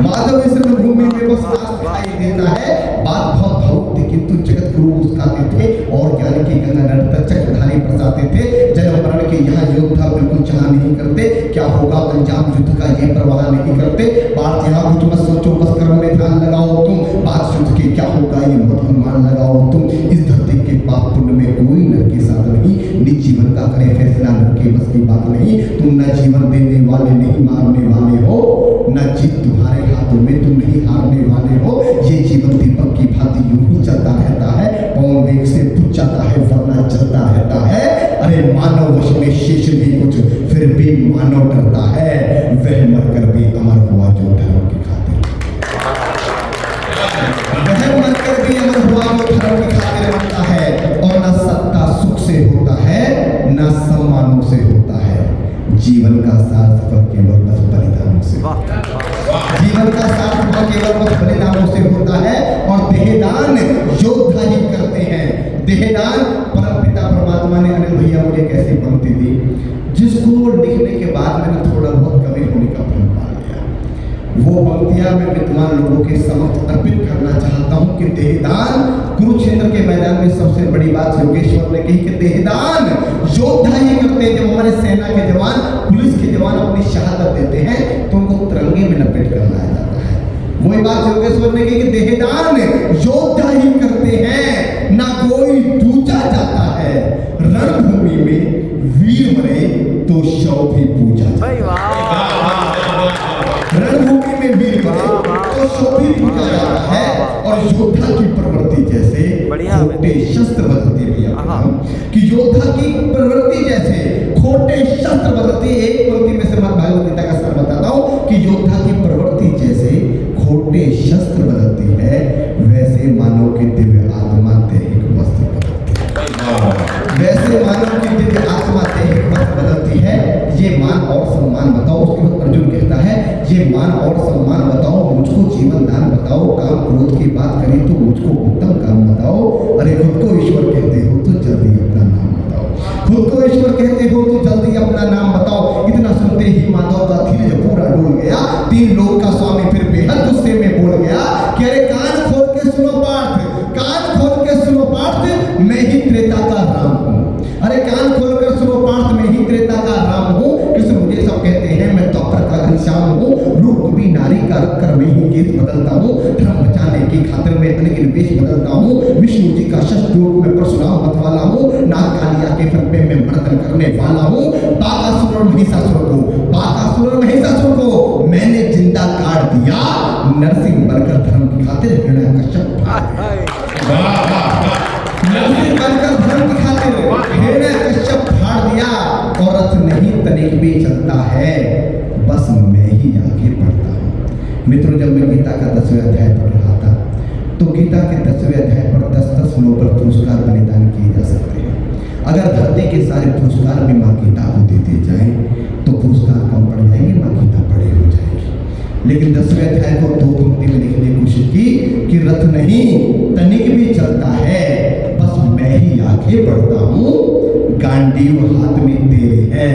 माधव इस रणभूमि में बस नाश दिखाई देता है। बात बहुत भावुक थी किंतु जगत गुरु मुस्काते थे और ज्ञान की गंगा नर्तक चक्रधारी बरसाते थे। जन्म मरण के यहाँ योद्धा बिल्कुल चाह नहीं करते, क्या होगा अंजाम युद्ध का ये परवाह नहीं करते। बात यहाँ कुछ मत सोचो, बस कर्म में ध्यान लगाओ तुम। बात युद्ध के क्या होगा ये मत अनुमान लगाओ तुम। इस धरती के पाप पुण्य में कोई नर के साथ नहीं, निज जीवन का करे फैसला नर के बस की बात नहीं। तुम न जीवन देने वाले नहीं मारने वाले हो, न जीत तुम्हारे हाथों में तुम नहीं हारने वाले हो। ये जीवन दीपक की भांति यूं ही चलता रहता है, पवन वेग से बुझ जाता है वरना चलता रहता है। अरे मानव वश में शेष नहीं कुछ, फिर भी मानव डरता है। वह मरकर भी अमर हुआ जो धर्म की खातिर, वह मरकर भी अमर हुआ जो धर्म की खातिर मरता है। और न सत्ता सुख से होता है, न सम्मानों से होता है। जीवन का सार सफल केवल बस बलिदानों से, जीवन का सार सफल केवल बस बलिदानों से होता है। और देहदान योद्धा ही करते हैं। देहदान परमपिता परमात्मा ने अनिल भैया मुझे कैसी पंक्ति दी, जिसको लिखने के बाद मैंने थोड़ा बहुत कवि होने का भ्रम पा लिया। वो पंक्तियां मैं विद्वान लोगों के समक्ष अर्पित करना चाहता हूं कि देहदान कुरुक्षेत्र के मैदान में सबसे बड़ी बात योगेश्वर ने कही कि देहदान योद्धा ही करते हैं। जब हमारे सेना के जवान, पुलिस के जवान अपनी शहादत देते हैं तो उनको तिरंगे में लपेट कर लाया जाता है। वही बात योगेश्वर ने कही कि देहदान योद्धा ही करते हैं, ना कोई दूजा जाता है। रणभूमि में वीर मरे तो शव भी पूजा जाता है। रणभूमि में वीर मरे तो शव भी पूजा जाता है। और योद्धा की प्रवृत्ति जैसे खोटे शस्त्र बदलते भैया कि योद्धा की प्रवृत्ति जैसे खोटे शस्त्र बदलती। एक पंक्ति में से मैं भगवद गीता का सार बताता हूँ कि योद्धा की प्रवृत्ति जैसे खोटे शस्त्र बदलती है, वैसे मानव की दिव्य आत्मा दैहिक वस्त्र बदलती है। वैसे मानव की दिव्य आत्मा दैहिक वस्त्र बदलती है। ये मान और सम्मान बताओ। उसके बाद अर्जुन कहता है ये मान और सम्मान बताओ, मुझको जीवन दान बताओ। काम क्रोध की बात करें तो मुझको उत्तम काम बताओ। अरे खुद को ईश्वर कहते हो तो जल्दी अपना नाम बताओ। खुद को ईश्वर कहते हो तो जल्दी अपना नाम बताओ। इतना सुनते ही माधव का धीरज पूरा डोल गया। तीन लोग का स्वामी फिर बेहद गुस्से में बोल गया कि अरे कान खोल के सुनो पार्थ, कान खोल के सुनो पार्थ, मैं ही त्रेता का राम हूँ। अरे कान खोलकर सुनो पार्थ, मैं ही त्रेता का राम हूँ। कृष्ण मुझे सब कहते हैं मैं द्वापर का घनश्याम हूँ। रूप भी नारी का रखकर मैं ही केस बदलता हूँ। धर्म बचाने की खातिर मैं अनेक वेश बदलता हूँ। विष्णु जी का शस्त्र रूप में परशुराम मत वाला हूँ। नाग कालिया के फन पे मैं मर्दन करने वाला हूँ। बाकासुर और महिषासुर को, बाकासुर और महिषासुर को मैंने जिंदा काट दिया। नरसिंह बनकर धर्म की खातिर हिरण्यकश्यप नरसिंह बनकर धर्म की खातिर हिरण्यकश्यप फाड़ दिया। और रथ नहीं तनिक भी चलता है, बस मैं ही आगे बढ़ता हूँ। मित्रों, जब मैं गीता का 10वें अध्याय पढ़ रहा था तो गीता के 10वें अध्याय पर 10-10 नोबेल पुरस्कार बलिदान किए जा सकते हैं। अगर धरती के सारे पुरस्कार भी माँ गीता को दे दिए जाए तो पुरस्कार कम पड़ जाएंगे, माँ गीता बड़े हो जाएगी। लेकिन 10वें अध्याय को 2 पंक्ति में लिखने की कोशिश की कि रथ नहीं तनिक भी चलता है, बस मैं ही आगे बढ़ता हूँ, गांडीव हाथ में तेरे है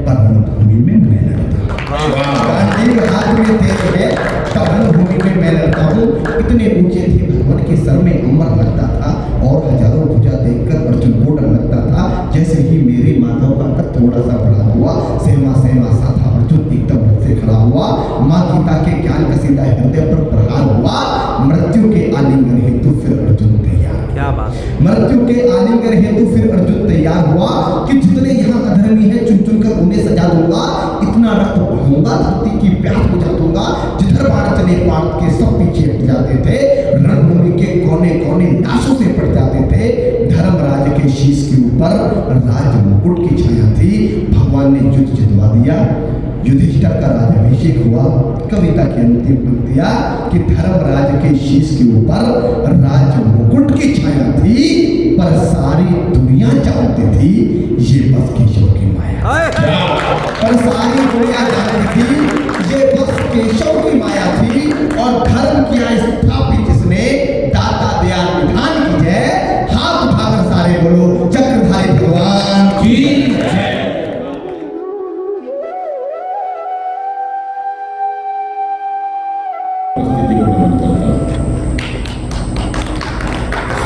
पर रणभूमि में मैं लड़ता हूँ। गांडीव हाथ में तेरे है पर रणभूमि में मैं लड़ता हूँ। इतने ऊंचे थे भगवान के सर में अंबर लगता था और हजारों भुजा देखकर अर्जुन को डर लगता था। जैसे ही मेरे माधव का कद थोड़ा सा बड़ा हुआ, सहमा सा था अर्जुन एकदम से खड़ा हुआ। माँ गीता के ज्ञान का सीधा हृदय पर प्रहार हुआ। मृत्यु के आलिंगन हेतु फिर अर्जुन तैयार। क्या बात, मृत्यु के आलिंगन हेतु फिर अर्जुन तैयार हुआ कि जितने यहाँ अधर्मी हैं चुन चुन कर उन्हें सजा दूंगा, इतना रक्त बहाऊंगा, धरती की प्यास बुझा दूंगा। जिधर बाण चले पार्थ के सब पीछे हट जाते थे, रणभूमि के कोने कोने लाशों से पड़ जाते थे। धर्मराज के शीश के ऊपर राज मुकुट की छाया थी। भगवान ने युद्ध जितवा दिया, युधिष्ठिर का राज्याभिषेक हुआ। कविता की अंतिम पंक्तियां कि धर्मराज के शीश के ऊपर राज मुकुट की छाया थी, पर सारी दुनिया जानती थी ये बस केशव की माया। पर सारी दुनिया जानती थी ये बस केशव की माया थी। और धर्म किया स्थापित जिसने, दाता दयाल विधान की जय। हाथ उठाकर सारे बोलो चक्रधारी भगवान की जय।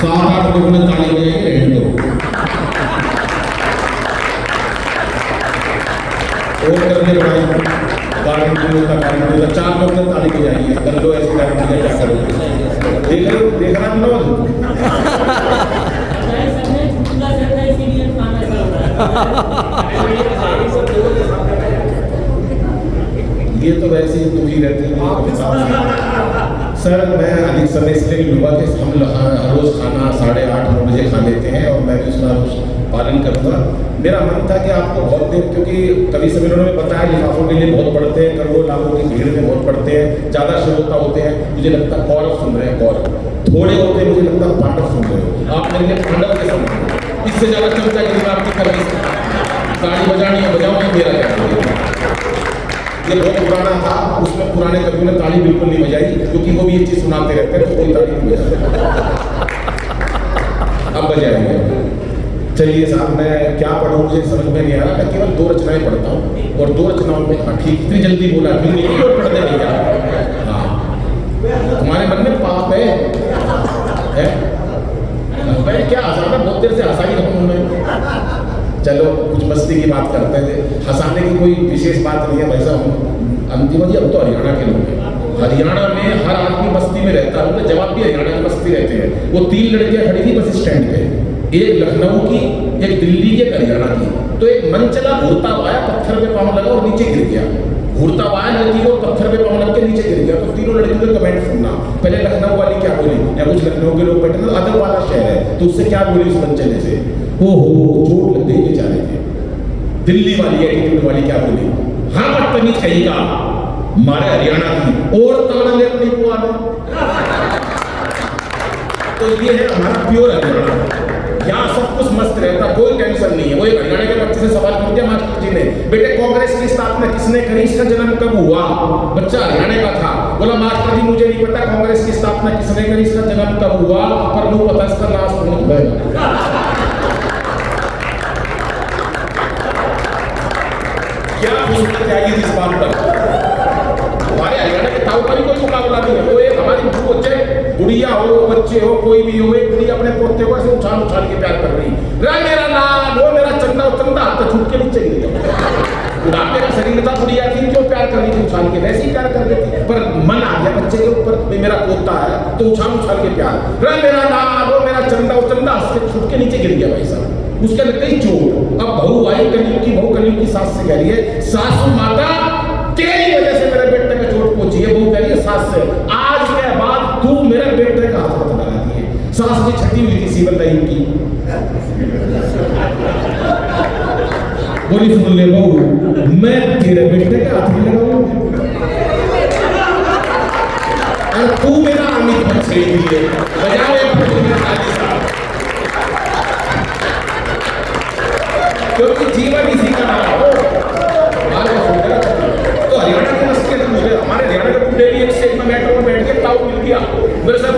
7-8 लोगों ने ताली बजाई है, रहने दो। और करने बढ़ाई गारंटी का 4 लोग ने ताली बजाई है। कर लो ऐसी गारंटी का, क्या करोगे? देख रहा मनोज, ये तो वैसे ही दुखी रहते हैं। सर मैं अधिक समय इसलिए नहीं हुआ कि हम हर रोज़ खाना 8:30-9 बजे खा लेते हैं और मैं भी उसका पालन करूँगा। मेरा मन था कि आपको बहुत देर, क्योंकि कभी समय उन्होंने बताया लिफाफों के लिए बहुत पढ़ते हैं, करोड़ों लाखों की भीड़ में बहुत पढ़ते हैं, ज़्यादा श्रोता होते हैं। मुझे लगता है कौरव सुन रहे हैं, कौरव थोड़े होते हैं, मुझे लगता है पांडव सुन रहे हो। आप मेरे लिए पांडव के सुन रहे हो। इससे ज़्यादा चर्चा की आपकी करनी, गाड़ी बजानी है बजाओ, नहीं मेरा क्या। ये बहुत पुराना था, उसमें पुराने कवियों ने ताली बिल्कुल नहीं बजाई, क्योंकि वो भी ये चीज सुनाते रहते हैं, तो कोई ताली नहीं बजाता। अब बजाएंगे। चलिए साहब, मैं क्या पढ़ूं मुझे समझ में नहीं आ रहा। मैं केवल 2 रचनाएं पढ़ता हूँ और 2 रचनाओं में, हाँ ठीक, इतनी जल्दी बोला फिर नहीं और पढ़ने नहीं जा। हाँ तुम्हारे मन में पाप है? मैं क्या हंसा, बहुत देर से हंसा ही रहूँ मैं। चलो कुछ मस्ती की बात करते थे, हंसाने की कोई विशेष बात नहीं है भाई साहब। अंतिम जी अब तो हरियाणा के लोग हैं, हरियाणा में हर आदमी मस्ती में रहता है। उनके जवाब भी हरियाणा की मस्ती रहते हैं। वो 3 लड़कियां खड़ी थी बस स्टैंड पे, एक लखनऊ की, एक दिल्ली की, एक हरियाणा की। तो एक मन चला, घूरता हुआ आया, पत्थर पे पाँव लगा और नीचे गिर गया। घूरता हुआ आया लड़की को, पत्थर पे पाँव लग के नीचे गिर गया। तो तीनों लड़कियों के कमेंट सुनना। पहले लखनऊ वाली क्या बोली, या कुछ लखनऊ के लोग बैठे, अदब वाला शहर है, तो उससे क्या बोली उस मंचले से, ओहो चोट लग गई बेचारे थे। दिल्ली वाली एटीट्यूड वाली क्या बोली, हाँ बदतमीज कहेगा, मारे हरियाणा की और ताड़ा ले अपनी बुआ में। तो ये है हमारा प्योर हरियाणा। यहाँ सब कुछ मस्त रहता, कोई टेंशन नहीं है। वो एक हरियाणा के बच्चे से सवाल कर दिया मास्टर जी ने, बेटे कांग्रेस की स्थापना किसने करी, इसका जन्म कब हुआ? बच्चा हरियाणा का था, बोला मास्टर जी मुझे नहीं पता कांग्रेस की स्थापना किसने करी, इसका जन्म कब हुआ, पर मुझे पता इसका नाश होने गया। क्या सोचना चाहिए इस बात पर? हमारे हरियाणा के ताऊ का भी कोई मुकाबला नहीं है। वो एक हमारी बच्चे, गुड़िया हो, बच्चे हो, कोई भी हो, एक गुड़िया अपने पोते को ऐसे उछाल उछाल के प्यार कर रही, रंग मेरा लाल, वो मेरा चंदा, चंदा हाथ छूट के नीचे गिर गया। बुढ़ापे का शरीर था, गुड़िया थी, जो प्यार कर रही थी उछाल के, वैसे ही प्यार कर रही थी। पर मन आ गया बच्चे के ऊपर, मेरा पोता है, तो उछाल उछाल के प्यार, रंग मेरा लाल, वो मेरा चंदा, चंदा हाथ से छूट के नीचे गिर गया भाई साहब। उसके लग गई चोट। अब बहू आई, कलयुग की बहू, कलयुग की सास से कह रही है, सासू माता तेरी वजह से मेरे बेटे को चोट पहुंची है। बहू कह रही है सास से, आज के बाद तू मेरे बेटे का हाथ मत लगा दिए। सास भी छठी हुई थी सीवन टाइम की, बोली सुन ले बहू, मैं तेरे बेटे का हाथ नहीं लगाऊं, और तू मेरा अमित बच्चे लिए बजाओ क्योंकि जीवन इसी का नाम हो। तो हरियाणा की मस्ती मुझे, हमारे हरियाणा मैंने कहा डेली एक से एक में मेट्रो में बैठ के ताऊ मिल गया मेरे से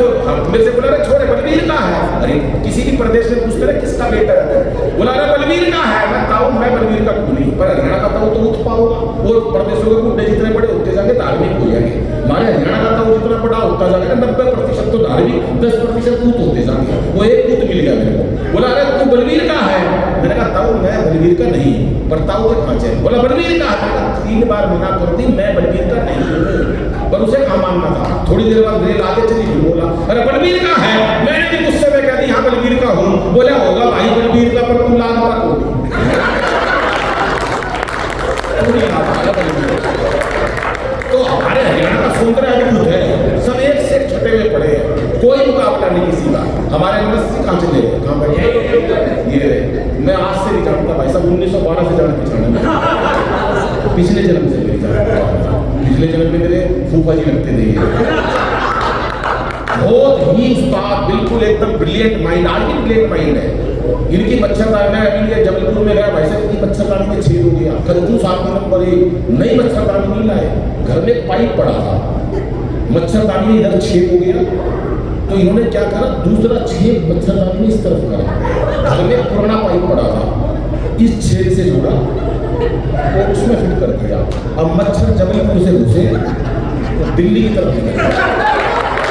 बोला अरे छोड़े बलवीर कहाँ है? अरे किसी भी प्रदेश में पूछते रहे किसका बेटा है? बोला अरे बलवीर कहाँ है? मैं ताऊ मैं बलवीर का नहीं, पर हरियाणा का ताऊ तो उठ पाऊंगा। और प्रदेशों के गुड्डे जितने बड़े होते जाएंगे धार्मिक हो जाएंगे। हमारे हरियाणा का ताऊ जितना बड़ा होता जाएगा 90% तो धार्मिक, 10% पूत होते जाएंगे। वो एक पूत मिल गया मेरे को। बोला अरे तू बलवीर कहाँ है? मैंने कहा ताऊ मैं बलवीर का नहीं, पर ताऊ के खांचे। बोला बलवीर कहाँ है? 3 बार मना कर दी मैं बलवीर का नहीं हूँ, पर उसे कहाँ मानना था। थोड़ी देर बाद रेल आगे चली गई। बोला अरे बलवीर कहाँ है? मैंने भी गुस्से में कह दी हाँ बलवीर का हूँ। बोला होगा भाई बलवीर का, पर तू लाल तक होगी। तो हमारे हरियाणा का सौंदर्य अद्भुत है, सब एक से एक छठे में पड़े हैं, कोई मुकाबला नहीं किसी का। हमारे यूनिवर्सिटी कहाँ चले कहाँ पर ये मैं आज से नहीं जानता भाई साहब, 1912 से जान पहचाने में, पिछले जन्म से नहीं जानता। पिछले जन्म में मेरे फूफा जी लगते थे, बहुत ही उस्ताद, बिल्कुल एकदम ब्रिलियंट माइंड, आज भी ब्रिलियंट माइंड है। इनकी मच्छरदानी में अभी ये जबलपुर में गया भाई साहब, इनकी मच्छरदानी में छेद हो गया। खरगोश साहब नंबर 1 नई मच्छरदानी नहीं लाए, घर में पाइप पड़ा था, मच्छरदानी में इधर छेद हो गया, तो इन्होंने क्या करा दूसरा छेद मच्छरदानी में इस तरफ करा। घर में पुराना पाइप पड़ा था, इस छेद से जोड़ा और उसमें फिट कर दिया। अब मच्छर जबलपुर से घुसे तो दिल्ली की तरफ निकल।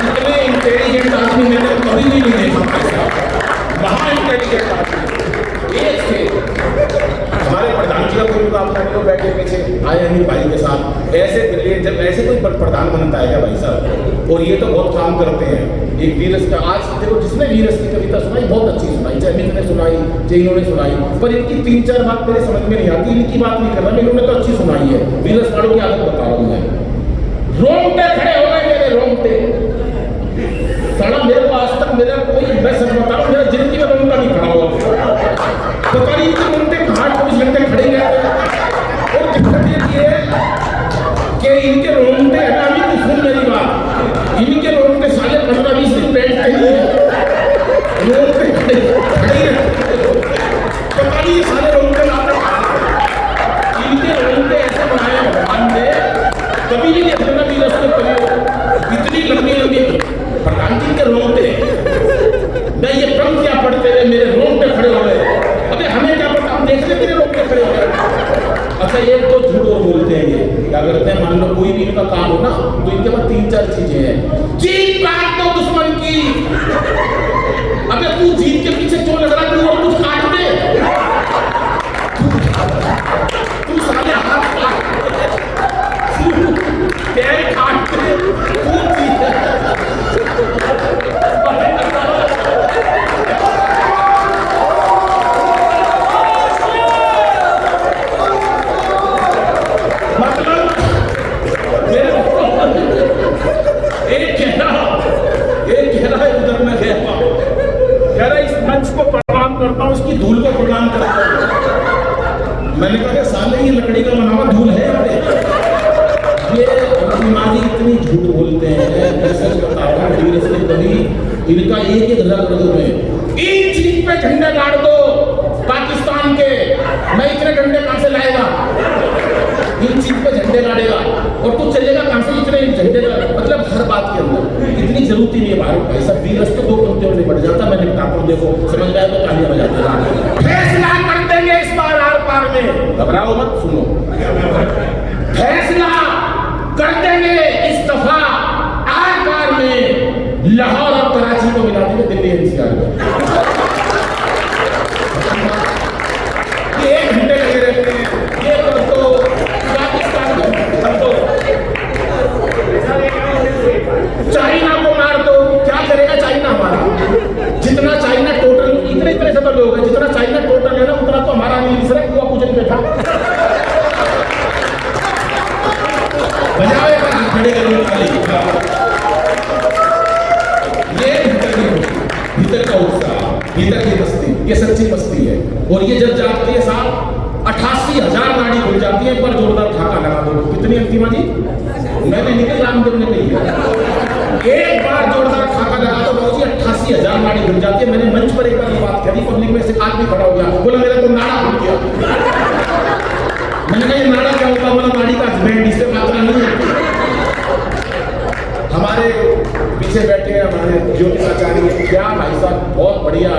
इतने इंटेलिजेंट आदमी मैंने कभी भी नहीं देखा, वहाँ इंटेलिजेंट आदमी एक से। हमारे प्रधान जी का कोई मुकाबला नहीं, वो बैठे पीछे आए अनिल भाई के साथ, ऐसे ब्रिलियंट जब ऐसे कोई प्रधान बनता है क्या भाई साहब? और ये तो बहुत काम करते हैं। एक वीरस का आज देखो, जिसने वीरस की कविता सुनाई बहुत अच्छी सुनाई, चाहे अमित ने सुनाई चाहे इन्होंने सुनाई, पर इनकी 3-4 बात मेरे समझ में नहीं आती। इनकी बात नहीं कर रहा, इन्होंने तो अच्छी सुनाई है। वीरस वालों की आदत बता रहा हूँ मैं, रोंगटे खड़े हो गए मेरे रोंगटे। साला मेरे को आज तक मेरा कोई, मैं सच बता रहा हूँ, मेरा जिंदगी में रोंगटा नहीं खड़ा हुआ। पता नहीं इनके रोंगटे कहाँ 24 घंटे खड़े रहते हैं। और दिक्कत ये है कि इनके रोंगटे है ना, अभी तो सुन मेरी बात, इनके रोंगटे साले 15-20 दिन पेट नहीं है, रोंगटे खड़े पता नहीं सारे रोंगटे लाते। इनके रोंगटे ऐसे बनाए भगवान ने, कभी भी नहीं अपना भी रस्ते कभी इतनी लंबी लंबी प्रधान जी के रोंगटे। मैं ये पंक्तियां पढ़ते हुए मेरे रोंगटे खड़े हो गए। अबे हमें क्या पता, हम देखते मेरे रोंगटे खड़े हो गए। अच्छा एक तो झूठ और बोलते हैं, ये क्या करते हैं, मान लो कोई भी इनका काम हो ना, तो इनके पास 3-4 चीजें हैं। जीत काट दो दुश्मन की। अबे तू जीत के पीछे क्यों लग रहा है, तू और कुछ काट दे, तू साले हाथ काट पैर काट दे, तू जीत। करता हूं, उसकी धूल को प्रणाम करता हूं। मैंने कहा साले ये लकड़ी का बना हुआ धूल है ये माजी इतनी झूठ बोलते हैं। मैं सच बता रहा हूं, वीरस ने कभी इनका एक रग में इन चीज पे झंडे गाड़ दो पाकिस्तान के, मैं इतने डंडे कहां से लाएगा? इन चीज पे झंडे गाड़ेगा और तू चलेगा कहां से इतने झंडे? मतलब हर बात के अंदर इतनी जरूरत ही नहीं है भारत भाई साहब। वीरस तो 2 पंक्तियों में बढ़ जाता, मैं निपटाता हूं, देखो समझ में आया तो तालियां बजाते हैं। फैसला कर देंगे इस बार आर पार में, घबराओ मत, सुनो, फैसला कर देंगे इस दफा आर पार में, लाहौर और कराची को मिला देंगे दिल्ली एनसीआर में। ये 1 घंटे लगे रहते हैं, ये कर दो पाकिस्तान कर दो, चाइना को मार दो। क्या करेगा चाइना हमारा? जितना चाइना टोटल, इतने सब लोग हैं, जितना चाइना टोटल है ना उतना तो हमारा नहीं मिल रहा। कुआ पूजन बैठा बजावे पर खड़े करो खाली। ये भीतर का उत्साह, भीतर की मस्ती, ये सच्ची मस्ती है। और ये जब जाती है साहब 88,000 नाड़ी खुल जाती है, पर जोरदार ठाका लगा दो। कितनी अंतिमा जी? मैंने निकल रामदेव ने कही है, एक बार जोरदार खाका लगा तो बहुत ही 88,000 नाड़ी खुल जाती है। मैंने मंच पर एक बार ये बात कही, पब्लिक में से आदमी खड़ा हो गया, बोला मेरा तो नाड़ा खुल गया। मैंने कहा ये नाड़ा क्या होता? बोला नाड़ी का हस्बैंड, इससे मात्रा नहीं है। पीछे बैठे हैं हमारे ज्योतिष आचार्य, क्या भाई साहब बहुत बढ़िया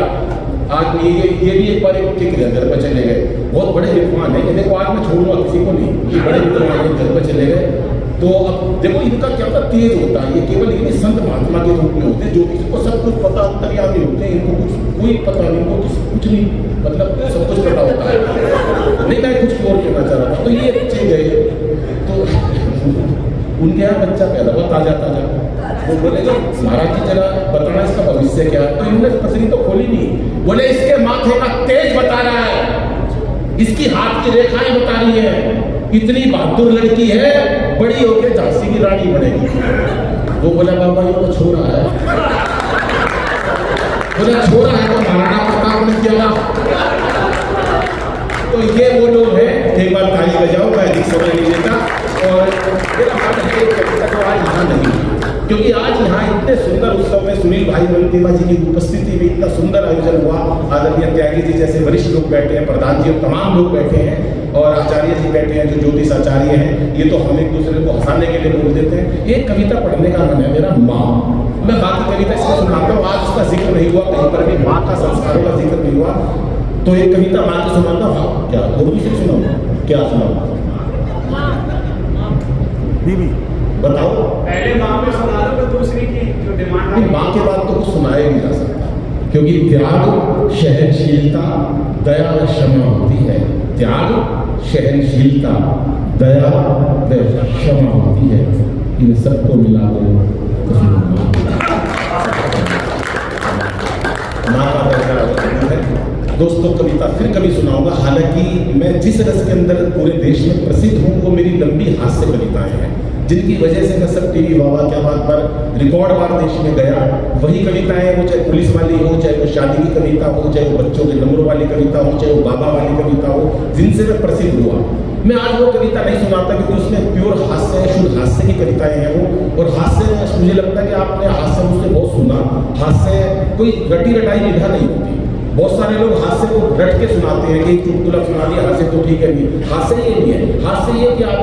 आदमी। ये भी एक बार एक के घर पर चले गए, बहुत बड़े विद्वान है, देखो आज मैं छोड़ूंगा किसी को नहीं, ये बड़े विद्वान है, घर पर चले गए। तो अब देखो इनका क्या होता तेज होता है, ये केवल ये संत महात्मा के रूप में होते हैं, जो किसी को सब कुछ पता अंतर्यामी होते हैं, इनको कुछ कोई पता नहीं, इनको कुछ नहीं, मतलब सब कुछ पता होता है। नहीं मैं कुछ और कहना चाह रहा था, तो ये बच्चे गए तो उनके यहाँ बच्चा पैदा हुआ ताजा ताजा, वो बोले जो महाराज जी जरा बताना इसका भविष्य क्या है। तो इन्होंने पसरी तो खोली नहीं, बोले इसके माथे का तेज बता रहा है, इसकी हाथ की रेखाएं बता रही है, इतनी बहादुर लड़की है, बड़ी होकर झांसी की रानी बनेगी। वो बोला बाबा ये तो छोरा है, बोले छोरा है तो महाराणा प्रताप ने किया। तो ये वो लोग हैं, एक बार ताली बजाओ, मैं अधिक समय नहीं लेता। और मेरा मन है तो आज यहाँ नहीं, क्योंकि आज यहाँ इतने सुंदर उत्सव में सुनील भाई वंतिमा जी की उपस्थिति में इतना सुंदर आयोजन हुआ, आदरणीय त्यागी जी जैसे वरिष्ठ लोग बैठे हैं, प्रधान जी और तमाम लोग बैठे हैं, और आचार्य जी बैठे हैं जो ज्योतिष आचार्य हैं। ये तो हम एक दूसरे को हंसाने के लिए बोल देते हैं। एक कविता पढ़ने का मन है मेरा, माँ। मैं बाकी कविता इसलिए सुनाता हूँ, आज उसका जिक्र नहीं हुआ, कहीं पर भी माँ का संस्कारों का जिक्र नहीं हुआ, तो एक कविता माँ की सुनाता हूँ। क्या और दूसरी सुनाऊँ, क्या सुनाऊँ बीबी बताओ? पहले माँ पे सुना दो, तो दूसरी की जो डिमांड, माँ के बाद तो कुछ सुनाया नहीं जा सकता, क्योंकि त्याग सहनशीलता दया व क्षमा होती है। त्याग सहनशीलता दया व क्षमा होती है, इन सबको मिला दो तो फिर माँ का दर्जा है। दोस्तों कविता फिर कभी सुनाऊंगा, हालांकि मैं जिस रस के अंदर पूरे देश में प्रसिद्ध हूँ वो मेरी लंबी हास्य कविताएं हैं, जिनकी वजह से मैं सब टीवी वाह क्या बात पर रिकॉर्ड बार देश में गया। वही कविताएं, वो चाहे पुलिस वाली हो, चाहे वो शादी की कविता हो, चाहे वो बच्चों के नंबरों वाली कविता हो, चाहे वो बाबा वाली कविता हो, जिनसे मैं प्रसिद्ध हुआ। मैं आज वो कविता नहीं सुनाता क्योंकि उसमें प्योर हास्य है, शुद्ध हास्य की कविताएं हैं वो। और हास्य में मुझे लगता है कि आपने हास्य मुझसे बहुत सुना। हास्य कोई रटी रटाई विधा नहीं होती। बहुत सारे लोग हास्य को रट के सुनाते हैं कि चुटकुला सुना दिया हास्य तो ठीक है, नहीं। हास्य ये नहीं है। हास्य ये कि आप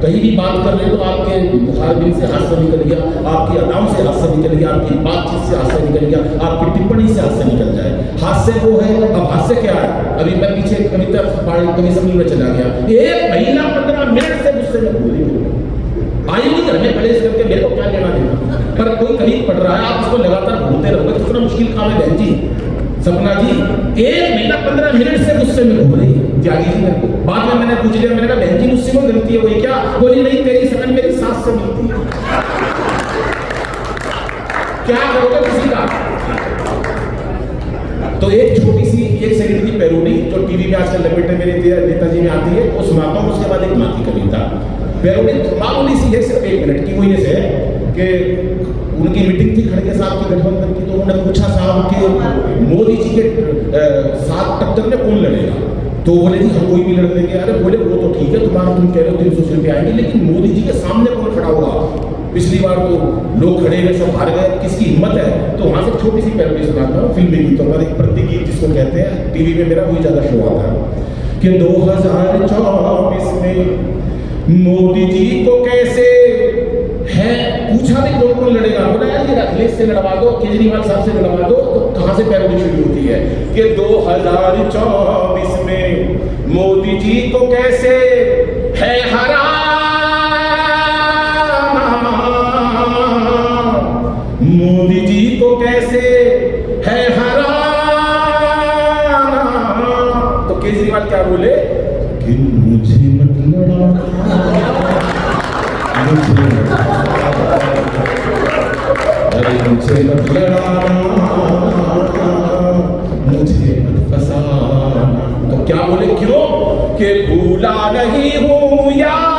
कहीं भी बात कर रहे हो तो आपके मुखारबिन से हास्य निकल गया, आपकी अदाओं से हास्य निकल गया, आपकी बातचीत से हास्य निकल गया, आपकी टिप्पणी से हास्य निकल जाए। हास्य वो है। अब हास्य क्या है? अभी मैं पीछे कविता कवि सम्मेलन में चला गया, एक महीना 15 मिनट से मुझसे मैं भूल गई, आई नहीं घर में कलेश करके, मेरे को क्या लेना देना। पर कोई करीब पड़ रहा है, आप उसको लगातार भूलते रहोगे, कितना मुश्किल काम है बहन जी, सपना जी। 1 महीना 15 मिनट से मुझसे में घूम रही त्यागी जी ने। बाद में मैंने पूछ लिया, मैंने कहा बहन जी मुझसे वो गलती है, वही क्या? बोली नहीं, तेरी सकन मेरी सास से मिलती है। क्या करोगे किसी का? तो एक छोटी सी 1 सेकंड की पैरोडी जो टीवी में आजकल लपेटे मेरे नेताजी में आती है, वो सुनाता हूँ। उसके बाद एक माँ की कविता पैरोडी मामूली सी है, सिर्फ 1 मिनट की। वो ये है कि उनकी मीटिंग थी खड़गे साहब की गठबंधन की, तो उन्होंने पूछा साहब कि मोदी जी के साथ टक्कर में कौन लड़ेगा? तो बोले जी हम कोई भी लड़ देंगे। अरे बोले वो तो ठीक है, तुम्हारा तुम कह रहे हो 300 सीटें आएंगी, लेकिन मोदी जी के सामने कौन खड़ा होगा? पिछली बार तो लोग खड़े हुए सब हार गए, किसकी हिम्मत है? तो वहां से छोटी सी पैरोडी सुनाता हूँ फिल्मी गीतों पर। एक प्रतिगीत जिसको कहते हैं, टीवी में मेरा वही ज्यादा शो आता है कि 2024 में मोदी जी को कैसे है पूछा भी कौन कौन लड़ेगा? बोला यार ये अखिलेश से लड़वा दो, केजरीवाल साहब से लड़वा दो। तो कहां से पैरोडी शुरू होती है कि 2024 में मोदी जी को कैसे है हराना, मोदी जी को कैसे है हराना। तो केजरीवाल क्या बोले कि मुझे मत लड़ाना, मुझे मत लड़ाना, मुझे मत फसाना। तो क्या बोले? क्यों? कि भूला नहीं हूँ यार